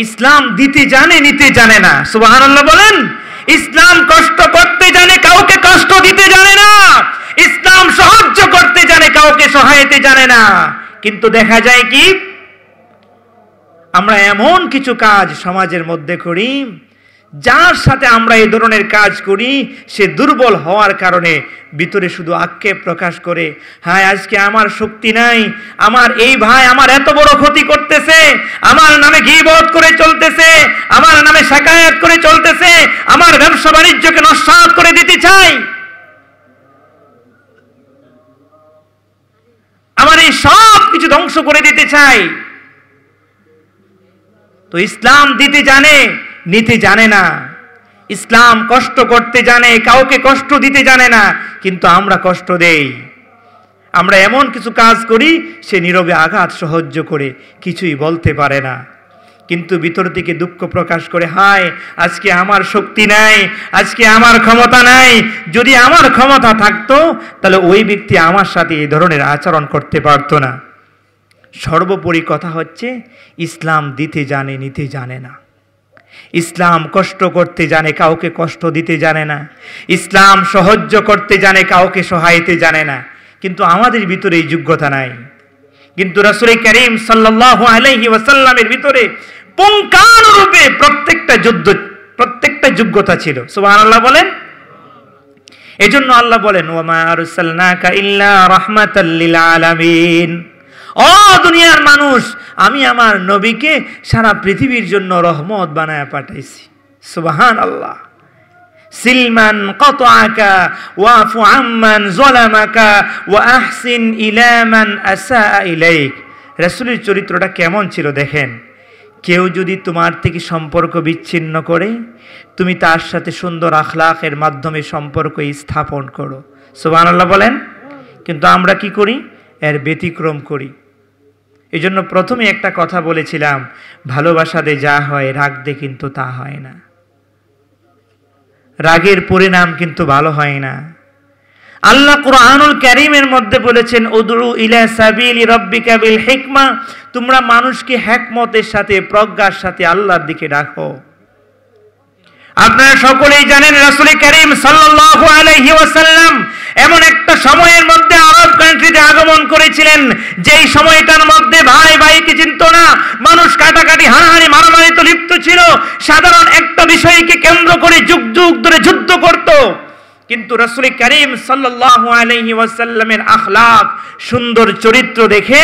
ইসলাম দিতে জানে, নিতে জানে না। সুবহানাল্লাহ বলেন। ইসলাম কষ্ট করতে জানে, কাউকে কষ্ট দিতে জানে না। সহায়তে জানে না। কিন্তু দেখা যায় কি, আমরা এমন কিছু কাজ সমাজের মধ্যে করি, যার সাথে আমরা এই ধরনের কাজ করি সে দুর্বল হওয়ার কারণে ভিতরে শুধু আক্ষেপ প্রকাশ করে, হ্যাঁ আজকে আমার শক্তি নাই, আমার এই ভাই আমার এত বড় ক্ষতি করতেছে, আমার নামে গীবত করে চলতেছে, আমার নামে শাকায়াত করে চলতেছে, আমার ব্যবসা বাণিজ্যকে নস্যাৎ করে দিতে চাই, আমার এই সব কিছু ধ্বংস করে দিতে চাই। তো ইসলাম দিতে জানে, নিতে জানে না। ইসলাম কষ্ট করতে জানে, কাউকে কষ্ট দিতে জানে না, কিন্তু আমরা কষ্ট দেই। আমরা এমন কিছু কাজ করি সে নীরবে আঘাত সহ্য করে কিছুই বলতে পারে না, কিন্তু ভিতর থেকে দুঃখ প্রকাশ করে, হায় আজকে আমার শক্তি নাই, আজকে আমার ক্ষমতা নাই, যদি আমার ক্ষমতা থাকতো তাহলে ওই ব্যক্তি আমার সাথে এই ধরনের আচরণ করতে পারতো না। সর্বোপরি কথা হচ্ছে ইসলাম দিতে জানে, নিতে জানে না। ইসলাম কষ্ট করতে জানে, কাউকে কষ্ট দিতে জানে না। ইসলাম সাহায্য করতে জানে, কাউকে সহায়তে জানে না। কিন্তু আমাদের ভিতরে এই যোগ্যতা নাই। কিন্তু রাসূল করিম সাল্লাল্লাহু আলাইহি ওয়াসাল্লামের ভিতরে পুঙ্খানুরূপে প্রত্যেকটা যোগ্যতা ছিল। সুবহানাল্লাহ বলেন। এজন্য আল্লাহ বলেন, ওয়া মা আরসালনাকা ইল্লা রাহমাতাল লিল আলামিন। ও দুনিয়ার মানুষ, আমি আমার নবীকে সারা পৃথিবীর জন্য রহমত বানায় পাঠাইছি। সুবহানাল্লাহ। সিলমান কাতাআকা ওয়াফু আম্মান যালামাকা ওয়া আহসিন ইলা মান আসাআ ইলাইক। রাসূলের চরিত্রটা কেমন ছিল দেখেন। কেউ যদি তোমার থেকে সম্পর্ক বিচ্ছিন্ন করে, তুমি তার সাথে সুন্দর আখলাকের মাধ্যমে সম্পর্ক স্থাপন করো। সুবহানাল্লাহ বলেন। কিন্তু আমরা কি করি? এর ব্যতিক্রম করি। এই জন্য প্রথমে একটা কথা বলেছিলাম, ভালোবাসা দিয়ে যা হয় রাগ দিয়ে কিন্তু তা হয় না। রাগের পরিণাম কিন্তু ভালো হয় না। আল্লাহ কুরআনুল কারীমের মধ্যে বলেছেন, উদউ ইলা সাবিলি রাব্বিকা বিল হিকমা, তোমরা মানুষকে হিকমতের সাথে, প্রজ্ঞার সাথে আল্লাহর দিকে ডাকো। আপনারা সকলেই জানেন রাসূল করিম সাল্লাল্লাহু আলাইহি ওয়াসাল্লাম এমন একটা সময়ের মধ্যে আরব কান্ট্রিতে আগমন করেছিলেন, যেই সময়টার মধ্যে ভাই ভাইকে চিনত না, মানুষ কাটাকাটি হানাহানি মারামারিতে লিপ্ত ছিল, সাধারণ একটা বিষয়কে কেন্দ্র করে যুগ যুগ ধরে যুদ্ধ করত। কিন্তু রাসূল করিম সাল্লাল্লাহু আলাইহি ওয়াসাল্লামের আখলাক, সুন্দর চরিত্র দেখে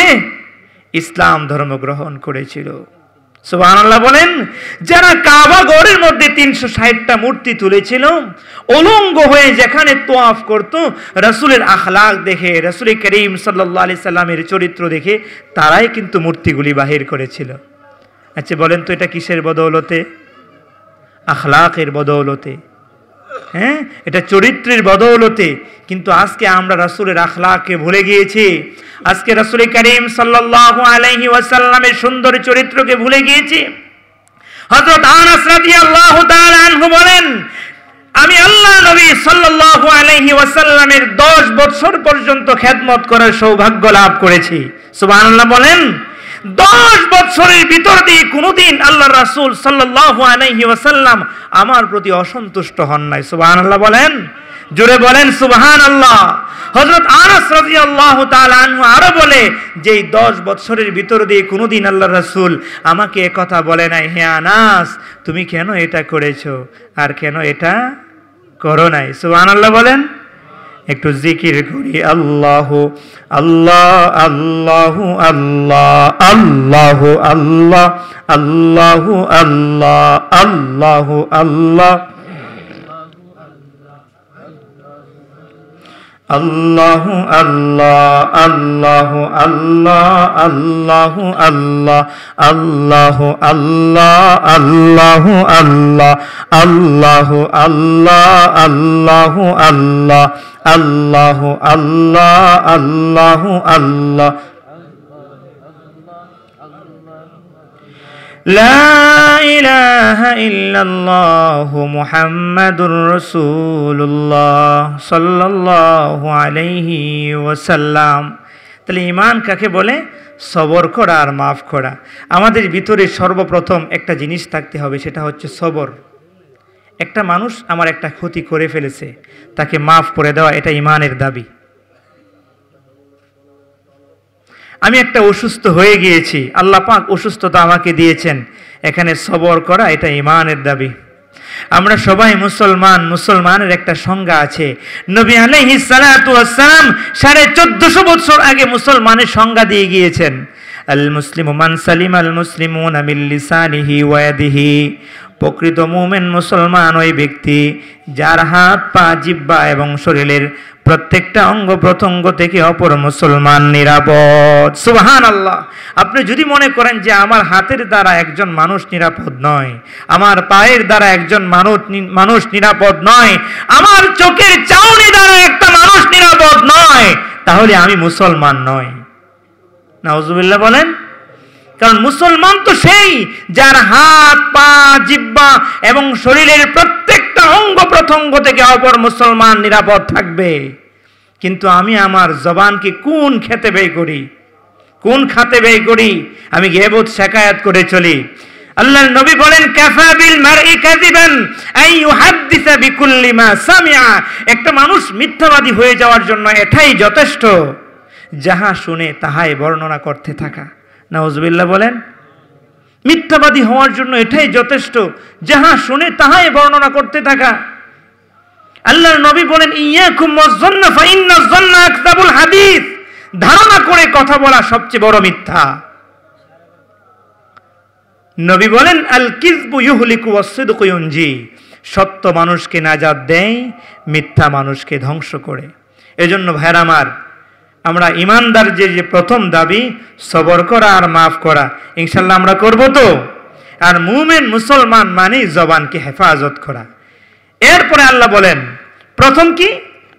ইসলাম ধর্ম গ্রহণ করেছিল। সুবহানাল্লাহ বলেন। যারা কাবা ঘরের মধ্যে ৩৬০টা মূর্তি তুলেছিল, উলঙ্গ হয়ে যেখানে তোয়াফ করত, রাসূলের আখলাক দেখে, রাসূল করিম সাল্লাল্লাহু আলাইহি সাল্লামের চরিত্র দেখে তারাই কিন্তু মূর্তিগুলি বাহির করেছিল। আচ্ছা বলেন তো, এটা কিসের বদৌলতে? আখলাকের বদৌলতে। হ্যাঁ, এটা চরিত্রের বদৌলতে। কিন্তু আজকে আমরা রাসূলের আখলাককে ভুলে গিয়েছি। আজকে রাসূল করিম সাল্লাল্লাহু আলাইহি ওয়াসাল্লামের সুন্দর চরিত্রকে ভুলে গিয়েছি। হযরত আনাস রাদিয়াল্লাহু তাআলা আনহু বলেন, আমি আল্লাহ নবী সাল্লাল্লাহু আলাইহি ওয়াসাল্লামের 10 বছর পর্যন্ত খেদমত করার সৌভাগ্য লাভ করেছি। সুবহানাল্লাহ বলেন। 10 বছরের ভিতর দিয়ে কোনদিন আল্লাহ রাসূল সাল্লাল্লাহু আলাইহি ওয়াসাল্লাম আমার প্রতি অসন্তুষ্ট হন নাই। সুবহানাল্লাহ বলেন। জোরে বলেন সুবহানাল্লাহ। হযরত আনাস রাদিয়াল্লাহু তাআলা আনহু আরো বলে যে 10 বছরের ভিতর দিয়ে কোনদিন আল্লাহ রাসূল আমাকে একথা বলে নাই, হে আনাস তুমি কেন এটা করেছো আর কেন এটা করো নাই। সুবহানাল্লাহ বলেন। একটু জিকির করি, আল্লাহু আল্লাহ আল্লাহু আল্লাহ আল্লাহু আল্লাহ আল্লাহু আল্লাহ আল্লাহু আল্লাহ আল্লাহু আল্লাহ আল্লাহু আল্লাহ আল্লাহু আল্লাহ আল্লাহু আল্লাহ আল্লাহু আল্লাহ আল্লাহু আল্লাহ আল্লাহু আল্লাহ আল্লাহু আল্লাহ আল্লাহু আল্লাহ। লা ইলাহা ইল্লাল্লাহু মুহাম্মাদুর রাসূলুল্লাহ সাল্লাল্লাহু আলাইহি ওয়াসাল্লাম। তাহলে ঈমান কাকে বলে? সবর করা আর মাফ করা। আমাদের ভিতরে সর্বপ্রথম একটা জিনিস থাকতে হবে, সেটা হচ্ছে সবর। একটা মানুষ আমার একটা ক্ষতি করে ফেলেছে, তাকে মাফ করে দেওয়া, এটা ঈমানের দাবি। আমি একটা অসুস্থ হয়ে গিয়েছি, আল্লাহ পাক অসুস্থতা আমাকে দিয়েছেন, এখানে সবর করা এটা ঈমানের দাবি। আমরা সবাই মুসলমান, মুসলমানের একটা সংজ্ঞা আছে। নবী আলাইহিস সালাতু ওয়াস সালাম 1450 বছর আগে মুসলমানের সংজ্ঞা দিয়ে গিয়েছেন। আল মুসলিমু মান সালিমাল মুসলিমুনা মিন লিসানিহি ওয়া ইয়াদিহি। প্রকৃত মুমিন মুসলমান ওই ব্যক্তি যার হাত, পা, জিহ্বা এবং শরীরের প্রত্যেকটা অঙ্গ প্রত্যঙ্গ থেকে অপর মুসলমান নিরাপদ। সুবহানাল্লাহ। আপনি যদি মনে করেন যে আমার হাতের দ্বারা একজন মানুষ নিরাপদ নয়, আমার পায়ের দ্বারা একজন মানুষ নিরাপদ নয়, আমার চোখের চাউনি দ্বারা একটা মানুষ নিরাপদ নয়, তাহলে আমি মুসলমান নয়। নাউজুবিল্লাহ বলেন। কারণ মুসলমান তো সেই যার হাত, পা, জিহ্বা এবং শরীরের প্রত্যেকটা অঙ্গ প্রত্যঙ্গ থেকে অপর মুসলমান নিরাপদ থাকবে। কিন্তু আমি আমার জবানকে কোন খেতে ব্যয় করি, কোন খাতে ব্যয় করি? আমি গীবত শিকায়াত করে চলি। আল্লাহর নবী বলেন, কাফা বিল মারই কাযিবান আই ইউহাদ্দিসা বিকুল্লি মা সামিআ। একটা মানুষ মিথ্যাবাদী হয়ে যাওয়ার জন্য এটাই যথেষ্ট, যাহা শুনে তাহাই বর্ণনা করতে থাকা। নাউজুবিল্লাহ বলেন। মিথ্যাবাদী হওয়ার জন্য এটাই যথেষ্ট, যাহা শুনে তাহাই বর্ণনা করতে থাকা। আল্লাহর নবী বলেন, ইয়াকুম ওয়াজ-যন্না ফাইন্নাজ-যন্না আকযাবুল হাদিস। ধারণা করে কথা বলা সবচেয়ে বড় মিথ্যা। নবী বলেন, আল কিযবু ইউহলিকু ওয়াস-সিদকু ইউনজি। সত্য মানুষকে নাজাত দেয়, মিথ্যা মানুষকে ধ্বংস করে। এজন্য ভাইরা আমার, আমরা ইমানদার যে প্রথম দাবি সবর করা আর মাফ করা, ইনশাআল্লাহ আমরা করব তো। আর মুমিন মুসলমান মানে জবানকে হেফাজত করা। এরপরে আল্লাহ বলেন, প্রথম কি?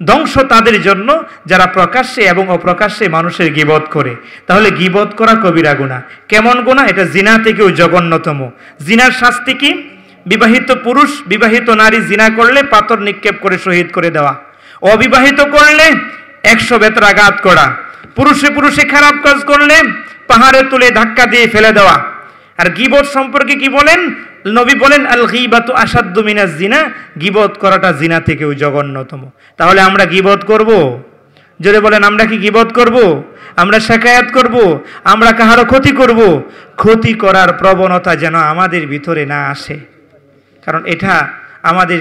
ধ্বংস তাদের জন্য যারা প্রকাশ্যে এবং অপ্রকাশ্যে মানুষের গীবত করে। তাহলে গীবত করা কবিরা গুনাহ। কেমন গুনাহ? এটা জিনা থেকেও জঘন্যতম। জিনার শাস্তি কি? বিবাহিত পুরুষ বিবাহিত নারী জিনা করলে পাথর নিক্ষেপ করে শহীদ করে দেওয়া, অবিবাহিত করলে 100 বেত্রাঘাত করা, পুরুষে পুরুষে খারাপ কাজ করলে পাহাড়ে তুলে ধাক্কা দিয়ে ফেলে দেওয়া। আর গীবত সম্পর্কে কি বলেন? নবী বলেন, আল গীবাতু আশাদ্দু মিনাজ জিনা। গীবত করাটা জিনা থেকেও জঘন্যতম। তাহলে আমরা গীবত করব? জোরে বলেন, আমরা কি গীবত করব? আমরা শিকায়াত করব? আমরা কাহারও ক্ষতি করব? ক্ষতি করার প্রবণতা যেন আমাদের ভিতরে না আসে, কারণ এটা আমাদের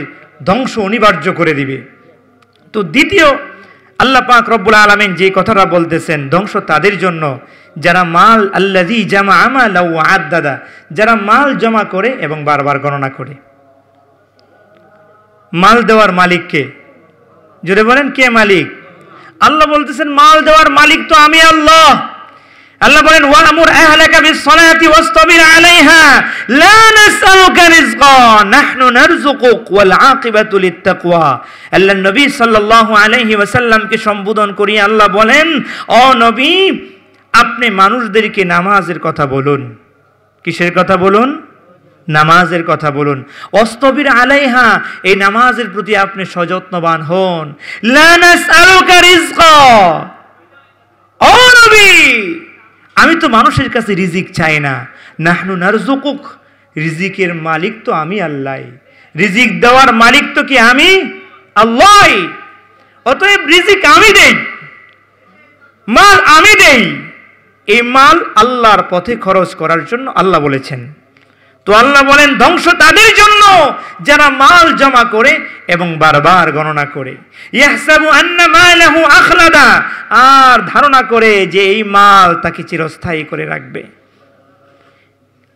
ধ্বংস অনিবার্য করে দিবে। তো দ্বিতীয়, আল্লাহ পাক রব্বুল আলামিন যে কথাটা বলতেছেন, ধ্বংস তাদের জন্য যারা মাল আল্লাযী জামা মালা ওয়া আদ্দাদা, যারা মাল জমা করে এবং বারবার গণনা করে। মাল দেওয়ার মালিক কে? জোরে বলেন, কে মালিক? আল্লাহ বলতেছেন, মাল দেওয়ার মালিক তো আমি আল্লাহ। আল্লাহ বলেন, ওয়া'মুর আহলাকা বিস-সালাতি ওয়াসতাবির আলাইহা লা নাসআলুকা রিজকা নাহনু নারযুকুক ওয়াল আকিবাতু লিত-তাকওয়া। আল্লাহ নবী সাল্লাল্লাহু আলাইহি ওয়াসাল্লামকে সম্বোধন করি আল্লাহ বলেন, ও নবী, আপনি মানুষদেরকে নামাজের কথা বলুন। কিসের কথা বলুন? নামাজের কথা বলুন। ওয়াসতাবির আলাইহা, এই নামাজের প্রতি আপনি সযত্নবান হন। লা নাসআলুকা রিজকা, ও নবী, আমি তো মানুষের কাছে রিজিক চাই না। নাহনু নারযুকুক, রিজিকের মালিক তো আমি আল্লাহ। রিজিক দেওয়ার মালিক তো কি আমি আল্লাহ। অতএব রিজিক আমি দেই, মাল আমি দেই। এই মাল আল্লাহর পথে খরচ করার জন্য আল্লাহ বলেছেন। তো আল্লাহ বলেন, ধ্বংস তাদের জন্য যারা মাল জমা করে এবং বারবার গণনা করে। ইয়াহসাবু আন্না মালাহু আখলাদা, আর ধারণা করে যে এই মাল তাকে চিরস্থায়ী করে রাখবে।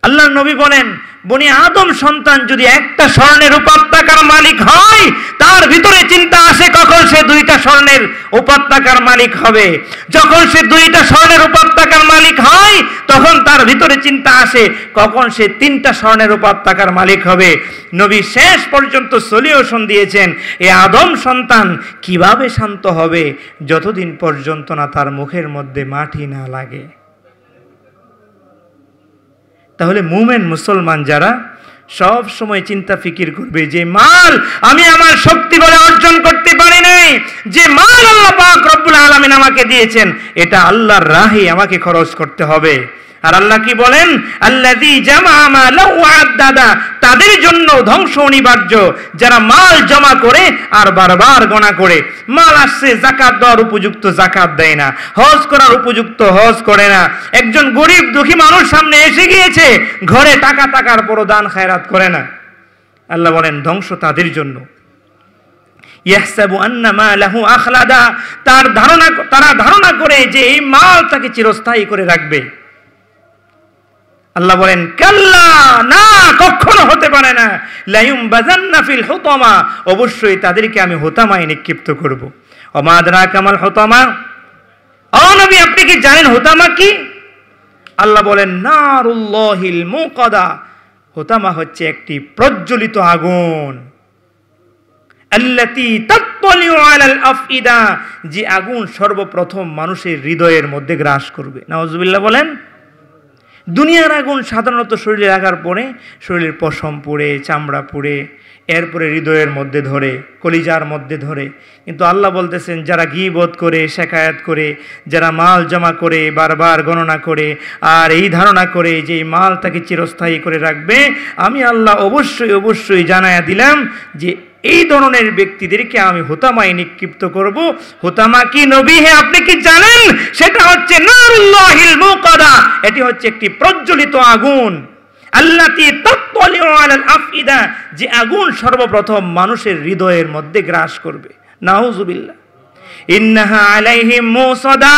আল্লাহর নবী বলেন, বনি আদম সন্তান যদি একটা স্বর্ণের উপত্যকার মালিক হয়, তার ভিতরে চিন্তা আসে কখন সে 2টা স্বর্ণের উপত্যকার মালিক হবে। যখন সে 2টা স্বর্ণের উপত্যকার মালিক হয়, তখন তার ভিতরে চিন্তা আসে কখন সে 3টা স্বর্ণের উপত্যকার মালিক হবে। নবী শেষ পর্যন্ত সলিউশন দিয়েছেন, এ আদম সন্তান কিভাবে শান্ত হবে যতদিন পর্যন্ত না তার মুখের মধ্যে মাটি না লাগে। তাহলে মুমিন মুসলমান যারা সব সময় চিন্তা ফিকির করবে যে মাল আমি আমার শক্তি বলে অর্জন করতে পারি নাই, যে মাল আল্লাহ পাক রব্বুল আলামিন আমাকে দিয়েছেন, এটা আল্লাহর রাহে আমাকে খরচ করতে হবে। আর আল্লাহ কি বলেন, আল্লাযী জামা মালাহু ওয়া আদ্দাদা, তাদের জন্য ধ্বংস অনিবার্য যারা মাল জমা করে আর বারবার গণনা করে। মাল আসছে, যাকাত দেওয়ার উপযুক্ত যাকাত দেয় না, হজ করার উপযুক্ত হজ করে না। একজন গরিব দুঃখী মানুষ সামনে এসে গিয়েছে, ঘরে টাকার পরও দান খায়রাত করে না। আল্লাহ বলেন ধ্বংস তাদের জন্য। ইয়াহসাবু আন্না মালাহু আখলাদা, তারা ধারণা করে যে এই মাল তাকে চিরস্থায়ী করে রাখবে। আল্লাহ বলেন কাল্লা, না, কখনো হতে পারে না। লা ইউমবাযান্না ফিল হুতামা, অবশ্যই তাদেরকে আমি হুতামায় নিক্ষিপ্ত করব। ওমা আদরাকা মাল হুতামা, ও নবী আপনি কি জানেন হুতামা কি? আল্লাহ বলেন নারুল্লাহিল মুকাদা, হুতামা হচ্ছে একটি প্রজ্বলিত আগুন। আল্লাতী তাত্তালিউ আলাল আফইদা, যে আগুন সর্বপ্রথম মানুষের হৃদয়ের মধ্যে গ্রাস করবে। নাউজুবিল্লাহ বলেন। দুনিয়ার আগুন সাধারণত শরীরে লাগার পরে শরীরের পশম পুড়ে, চামড়া পুড়ে, এরপরে হৃদয়ের মধ্যে ধরে, কলিজার মধ্যে ধরে। কিন্তু আল্লাহ বলতেছেন যারা গীবত করে, শেকায়াত করে, যারা মাল জমা করে, বারবার গণনা করে, আর এই ধারণা করে যে এই মাল তাকে চিরস্থায়ী করে রাখবে, আমি আল্লাহ অবশ্যই জানায়া দিলাম যে এই ধরনের ব্যক্তিদেরকে আমি হুতামায় নিক্ষিপ্ত করব। হুতামা কি নবী হে আপনি কি জানেন? সেটা হচ্ছে নারুল্লাহিল মুকাদা, এটি হচ্ছে একটি প্রজ্বলিত আগুন। আল্লাতী তাত্তালিউ আলাল আফইদা, যে আগুন সর্বপ্রথম মানুষের হৃদয়ের মধ্যে গ্রাস করবে। নাউজুবিল্লাহ। ইন্নাহা আলাইহিম মুসাদা,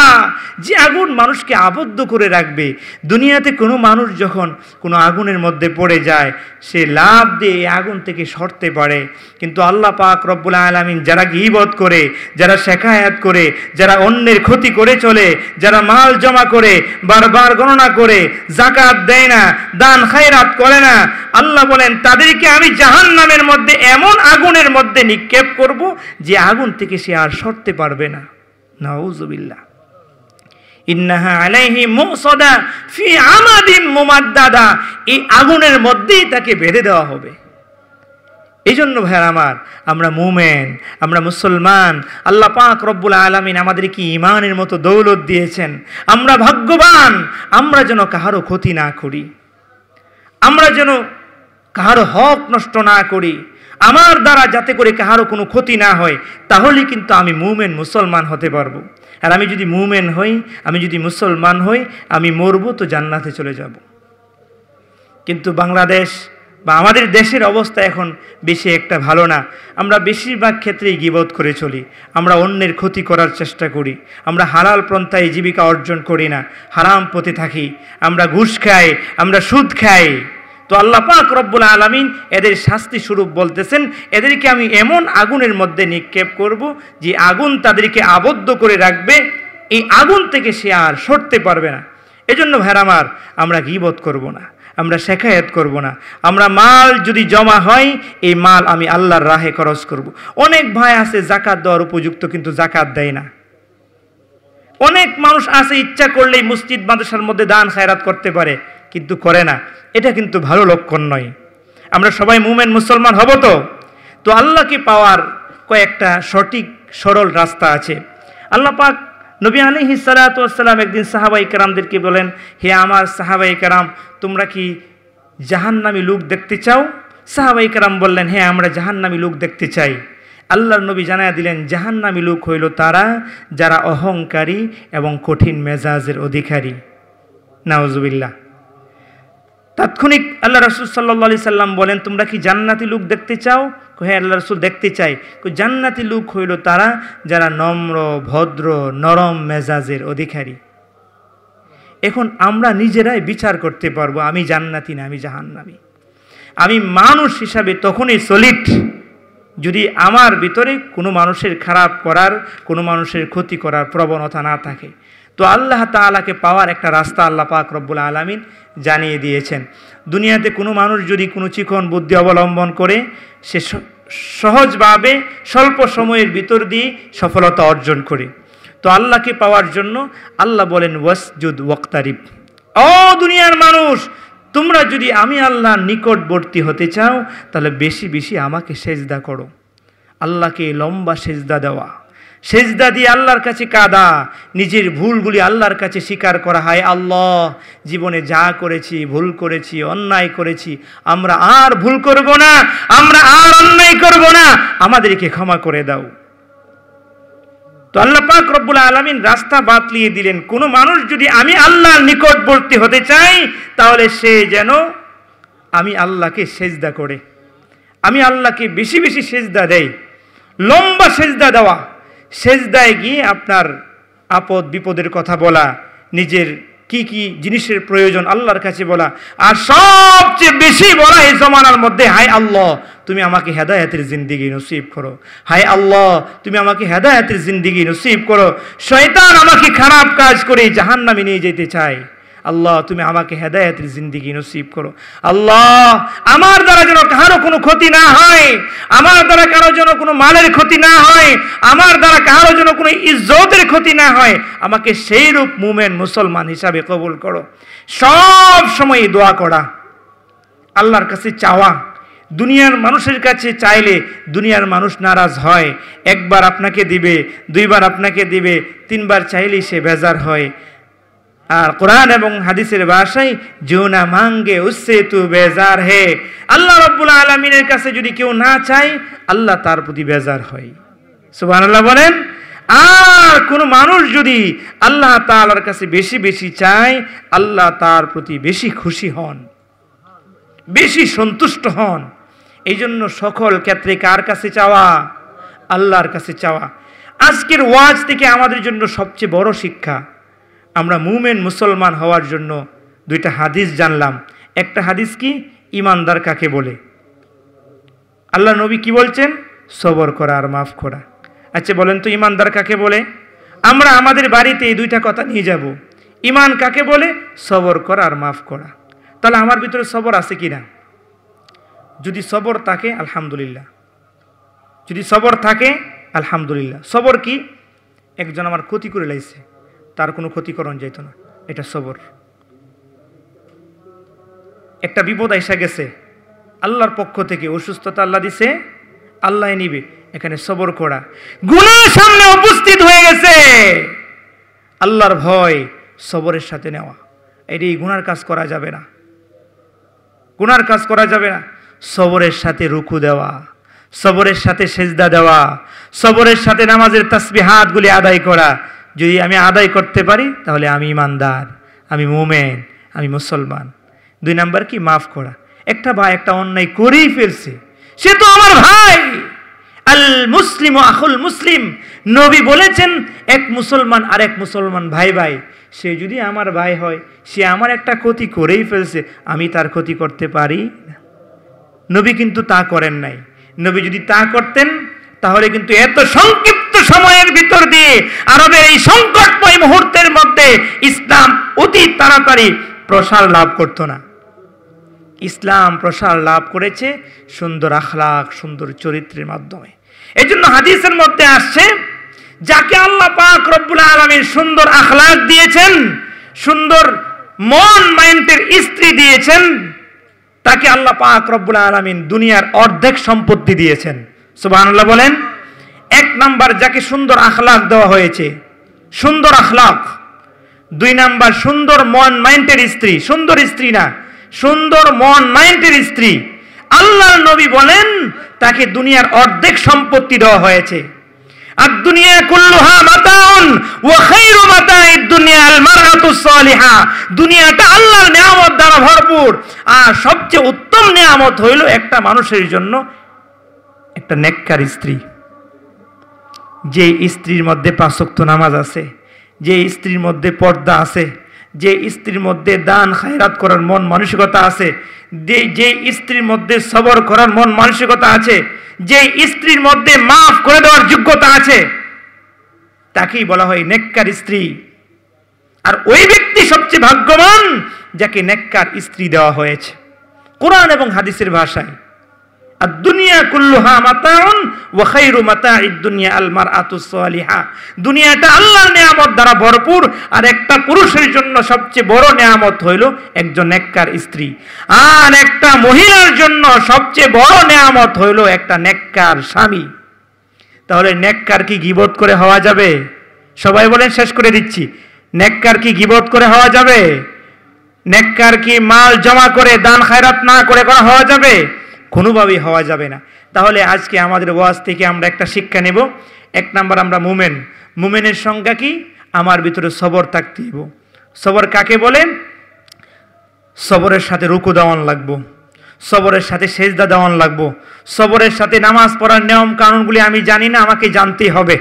যে আগুন মানুষকে আবদ্ধ করে রাখবে। দুনিয়াতে কোনো মানুষ যখন কোনো আগুনের মধ্যে পড়ে যায়, সে লাভ দিয়ে আগুন থেকে সরতে পারে। কিন্তু আল্লাহ পাক রব্বুল আলামিন যারা গীবত করে, যারা শেকায়াত করে, যারা অন্যের ক্ষতি করে চলে, যারা মাল জমা করে, বারবার গণনা করে, যাকাত দেয় না, দান খায়রাত করে না, আল্লাহ বলেন তাদেরকে আমি জাহান্নামের মধ্যে এমন আগুনের মধ্যে নিক্ষেপ করব যে আগুন থেকে সে আর সরতে পারবে না। নাউজুবিল্লাহ। ইন্নাহা আলাইহিম মুসাদা ফি আমাদিন মুমাদ্দাদা, এই আগুনের মধ্যেই তাকে বেঁধে দেওয়া হবে। এই জন্য ভাইরা আমার, আমরা মুমিন, আমরা মুসলমান, আল্লাহ পাক রব্বুল আলামিন আমাদেরকে ঈমানের মতো দৌলত দিয়েছেন। আমরা ভাগ্যবান, আমরা যেন কাহারও ক্ষতি না করি, আমরা যেন কাহারও হক নষ্ট না করি। আমার দ্বারা যাতে করে কাহারও কোনো ক্ষতি না হয়, তাহলেই কিন্তু আমি মুমিন মুসলমান হতে পারবো। আর আমি যদি মুমিন হই, আমি যদি মুসলমান হই, আমি মরবো তো জান্নাতে চলে যাব। কিন্তু বাংলাদেশ বা আমাদের দেশের অবস্থা এখন বেশি একটা ভালো না। আমরা বেশিরভাগ ক্ষেত্রেই গীবত করে চলি, আমরা অন্যের ক্ষতি করার চেষ্টা করি, আমরা হালাল পন্থায় জীবিকা অর্জন করি না, হারাম পথে থাকি, আমরা ঘুষ খাই, আমরা সুদ খাই। তো আল্লাহ পাক রব্বুল আলামিন এদের শাস্তি স্বরূপ বলতেছেন, এদেরকে আমি এমন আগুনের মধ্যে নিক্ষেপ করব যে আগুন তাদেরকে আবদ্ধ করে রাখবে, এই আগুন থেকে সে আর সরতে পারবে না। এজন্য ভাইরা আমার, আমরা গীবত করব না, আমরা শেকায়াত করব না। আমরা মাল যদি জমা হয়, এই মাল আমি আল্লাহর রাহে খরচ করব। অনেক ভাই আছে যাকাত দেওয়ার উপযুক্ত কিন্তু যাকাত দেয় না। অনেক মানুষ আছে ইচ্ছা করলেই মসজিদ মাদ্রাসার মধ্যে দান খায়রাত করতে পারে, কিন্তু করে না। এটা কিন্তু ভালো লক্ষণ নয়। আমরা সবাই মুমিন মুসলমান হব তো। তো আল্লাহকে পাওয়ার কয়েকটা সঠিক সরল রাস্তা আছে। আল্লাহ পাক নবী আলাইহিস সালাতু ওয়াস সালাম একদিন সাহাবায়ে কেরামদেরকে বলেন, হে আমার সাহাবায়ে কেরাম, তোমরা কি জাহান্নামী লোক দেখতে চাও? সাহাবায়ে কেরাম বললেন, হ্যাঁ আমরা জাহান্নামী লোক দেখতে চাই। আল্লাহর নবী জানায়া দিলেন, জাহান্নামী লোক হইল তারা যারা অহংকারী এবং কঠিন মেজাজের অধিকারী। নাউজুবিল্লাহ। তাৎক্ষণিক আল্লাহ রাসূল সাল্লাল্লাহু আলাইহি সাল্লাম বলেন, তোমরা কি জান্নাতি লোক দেখতে চাও? হ্যাঁ আল্লাহ রাসূল দেখতে চাই। জান্নাতি লোক হইল তারা যারা নম্র, ভদ্র, নরম মেজাজের অধিকারী। এখন আমরা নিজেরাই বিচার করতে পারবো আমি জান্নাতি না আমি জাহান্নামী। আমি মানুষ হিসাবে তখনই সলিড যদি আমার ভিতরে কোনো মানুষের খারাপ করার, কোনো মানুষের ক্ষতি করার প্রবণতা না থাকে। তো আল্লাহ তাআলাকে পাওয়ার একটা রাস্তা আল্লাহ পাক রব্বুল আলামিন জানিয়ে দিয়েছেন। দুনিয়াতে কোনো মানুষ যদি কোনো চিকন বুদ্ধি অবলম্বন করে, সে সহজভাবে স্বল্প সময়ের ভিতর দিয়ে সফলতা অর্জন করে। তো আল্লাহকে পাওয়ার জন্য আল্লাহ বলেন ওয়াসজুদ ওয়াক্তারিব, ও দুনিয়ার মানুষ, তোমরা যদি আমি আল্লাহর নিকটবর্তী হতে চাও তাহলে বেশি বেশি আমাকে সেজদা করো। আল্লাহকে লম্বা সেজদা দেওয়া, সেজদা দিয়ে আল্লাহর কাছে কাঁদা, নিজের ভুলগুলি আল্লাহর কাছে স্বীকার করা। হয় আল্লাহ, জীবনে যা করেছি, ভুল করেছি, অন্যায় করেছি, আমরা আর ভুল করব না, আমরা আর অন্যায় করব না, আমাদেরকে ক্ষমা করে দাও। তো আল্লাহ পাক রব্বুল আলামিন রাস্তা বাতলিয়ে দিলেন, কোন মানুষ যদি আমি আল্লাহর নিকটবর্তী হতে চাই তাহলে সে যেন আমি আল্লাহকে সেজদা করে, আমি আল্লাহকে বেশি বেশি সেজদা দেই। লম্বা সেজদা দেওয়া, সেজদায় গিয়ে আপনার আপদ বিপদের কথা বলা, নিজের কি কি জিনিসের প্রয়োজন আল্লাহর কাছে বলা, আর সবচেয়ে বেশি বলা এই জমানার মধ্যে, হায় আল্লাহ তুমি আমাকে হেদায়েতের জিন্দেগি নসিব করো, হায় আল্লাহ তুমি আমাকে হেদায়েতের জিন্দেগি নসিব করো। শয়তান আমাকে খারাপ কাজ করে জাহান্নামে নিয়ে যেতে চায়, আল্লাহ তুমি আমাকে হেদায়েতের জিন্দেগি নসিব করো। আল্লাহ আমার দ্বারা যেন কারো কোনো ক্ষতি না হয়, আমার দ্বারা কারো যেন কোনো মালের ক্ষতি না হয়, আমার দ্বারা কারো যেন কোনো ইজ্জতের ক্ষতি না হয়, আমাকে সেই রূপ মুমিন মুসলমান হিসাবে কবুল করো। সব সময় দোয়া করা, আল্লাহর কাছে চাওয়া। দুনিয়ার মানুষের কাছে চাইলে দুনিয়ার মানুষ নারাজ হয়, একবার আপনাকে দিবে, দুইবার আপনাকে দিবে, তিনবার চাইলেই সে বেজার হয়। আর কোরআন এবং হাদিসের ভাষায় जो ना मांगे उससे तू बेजार है, আল্লাহ রাব্বুল আলামিনের কাছে যদি কেউ না চায় আল্লাহ তার প্রতি বেজার হয়। সুবহানাল্লাহ বলেন। আর কোন মানুষ যদি আল্লাহ তাআলার কাছে বেশি বেশি চায় আল্লাহ তার প্রতি বেশি খুশি হন, বেশি সন্তুষ্ট হন। এই জন্য সকল ক্ষেত্রে কার কাছে চাওয়া? আল্লাহর কাছে চাওয়া। আজকের ওয়াজ থেকে আমাদের জন্য সবচেয়ে বড় শিক্ষা, আমরা মুমিন মুসলমান হওয়ার জন্য দুইটা হাদিস জানলাম। একটা হাদিস কি? ইমানদার কাকে বলে? আল্লাহ নবী কি বলছেন? সবর করা আর মাফ করা। আচ্ছা বলেন তো ইমানদার কাকে বলে? আমরা আমাদের বাড়িতে এই দুইটা কথা নিয়ে যাব। ইমান কাকে বলে? সবর করা আর মাফ করা। তাহলে আমার ভিতরে সবর আছে কিনা? যদি সবর থাকে আলহামদুলিল্লাহ, যদি সবর থাকে আলহামদুলিল্লাহ। সবর কি? একজন আমার ক্ষতি করে লাইছে, তার কোনো ক্ষতিকরণ যাইত না, এটা সবর। একটা বিপদ এসে গেছে আল্লাহর পক্ষ থেকে, অসুস্থতা আল্লাহ দিছে, আল্লাহ নিবে, এখানে সবর করা। গুনাহ সামনে উপস্থিত হয়ে গেছে, আল্লাহর ভয় সবরের সাথে নেওয়া। এই গুনার কাজ করা যাবে না, গুনার কাজ করা যাবে না। সবরের সাথে রুকু দেওয়া, সবরের সাথে সেজদা দেওয়া, সবরের সাথে নামাজের তাসবিহাতগুলি আদায় করা। যদি আমি আদায় করতে পারি তাহলে আমি ইমানদার, আমি মুমিন, আমি মুসলমান। দুই নাম্বার কি? মাফ করা। একটা ভাই একটা অন্যায় করেই ফেলছে, সে তো আমার ভাই। আল মুসলিম আখুল মুসলিম, নবী বলেছেন এক মুসলমান আর এক মুসলমান ভাই ভাই। সে যদি আমার ভাই হয়, সে আমার একটা ক্ষতি করেই ফেলছে, আমি তার ক্ষতি করতে পারি না। নবী কিন্তু তা করেন নাই। নবী যদি তা করতেন তাহলে কিন্তু এত সংক্ষিপ্ত সময়ের ভিতর দিয়ে আরবের এই সংকটময় মুহূর্তের মধ্যে ইসলাম অতি তাড়াতাড়ি প্রসার লাভ করত না। ইসলাম প্রসার লাভ করেছে সুন্দর আখলাক, সুন্দর চরিত্রের মাধ্যমে। এই জন্য হাদিসের মধ্যে আসছে, যাকে আল্লাহ পাক রব্বুল আলামিন সুন্দর আখলাক দিয়েছেন, সুন্দর মন মাইন্ডের স্ত্রী দিয়েছেন, তাকে আল্লাহ পাক রব্বুল আলামিন দুনিয়ার অর্ধেক সম্পত্তি দিয়েছেন। সুবহানাল্লাহ বলেন। এক নাম্বার যাকে সুন্দর আখলাক দেওয়া হয়েছে, সুন্দর আখলাক। দুই নাম্বার সুন্দর মন মাইন্ডের স্ত্রী, সুন্দর স্ত্রী না, সুন্দর মন মাইন্ডের স্ত্রী। আল্লাহর নবী বলেন তাকে দুনিয়ার অর্ধেক সম্পত্তি দেওয়া হয়েছে। আর দুনিয়া কুল্লুহা মাতাউন ওয়া খায়রু মাতাইদ দুনিয়া আল মারআতুস সালিহা। দুনিয়াটা আল্লাহর নিয়ামত দ্বারা ভরপুর, আর সবচেয়ে উত্তম নিয়ামত হইল একটা মানুষের জন্য একটা নেককার স্ত্রী। যে স্ত্রীর মধ্যে 5 ওয়াক্ত নামাজ আছে, যে স্ত্রীর মধ্যে পর্দা আছে, যে স্ত্রীর মধ্যে দান খায়রাত করার মন মানসিকতা আছে, যে স্ত্রীর মধ্যে সবর করার মন মানসিকতা আছে, যে স্ত্রীর মধ্যে মাফ করে দেওয়ার যোগ্যতা আছে, তাকেই বলা হয় নেককার স্ত্রী। আর ওই ব্যক্তি সবচেয়ে ভাগ্যবান যাকে নেককার স্ত্রী দেওয়া হয়েছে। কোরআন এবং হাদিসের ভাষায় আর দুনিয়া কুল্লুহা মাতাউন ওয়া খায়রু মাতাইদ দুনিয়া আল মারআতুস সালিহা। দুনিয়াটা আল্লাহর নিয়ামত দ্বারা ভরপুর, আর একটা পুরুষের জন্য সবচেয়ে বড় নিয়ামত হইল একজন নেককার স্ত্রী। আর একটা মহিলার জন্য সবচেয়ে বড় নিয়ামত হইল একটা নেককার স্বামী। তাহলে নেককার কি গীবত করে হওয়া যাবে? সবাই বলেন, শেষ করে দিচ্ছি। নেককার কি গীবত করে হওয়া যাবে? নেককার কি মাল জমা করে দান খায়রাত না করে করা হওয়া যাবে? কোনোভাবেই হওয়া যাবে না। তাহলে আজকে আমাদের ওয়াজ থেকে আমরা একটা শিক্ষা নেব। 1 নাম্বার, আমরা মুমিন। মুমিনের সংজ্ঞা কি? আমার ভিতরে সবর থাকতে হবে। সবর কাকে বলে? সবরের সাথে রুকু দেওয়ান লাগবো, সবরের সাথে সেজদা দেওয়ান লাগবো, সবরের সাথে নামাজ পড়ার নিয়ম কানুনগুলি আমি জানি না, আমাকে জানতেই হবে।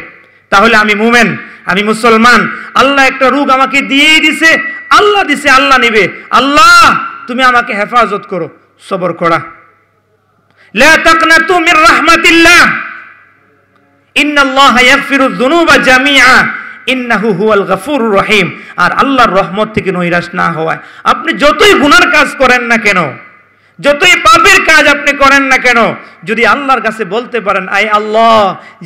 তাহলে আমি মুমিন, আমি মুসলমান। আল্লাহ একটা রোগ আমাকে দিয়েই দিছে, আল্লাহ দিছে, আল্লাহ নিবে। আল্লাহ তুমি আমাকে হেফাজত করো, সবর করা। লা তাকনাতু মির রাহমাতিল্লাহ, ইন্নাল্লাহা ইয়াগফিরুয যুনুবা জামিআ ইন্নাহু হুয়াল গফুরুর রহিম। আর আল্লাহর রহমত থেকে নৈরাশ না হওয়ায়, আপনি যতই গুনার কাজ করেন না কেন, যতই পাপের কাজ আপনি করেন না কেন, যদি আল্লাহর কাছে বলতে পারেন, আয় আল্লাহ,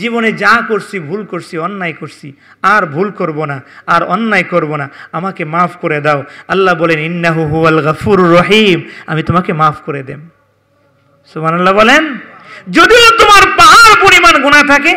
জীবনে যা করছি, ভুল করছি, অন্যায় করছি, আর ভুল করব না, আর অন্যায় করব না, আমাকে মাফ করে দাও। আল্লাহ বলেন, ইন্নাহু হুয়াল গফুরুর রহিম, আমি তোমাকে মাফ করে দেব। সুবহানাল্লাহ বলেন। যদিও তোমার পাহাড় পরিমাণ গুনাহ থাকে,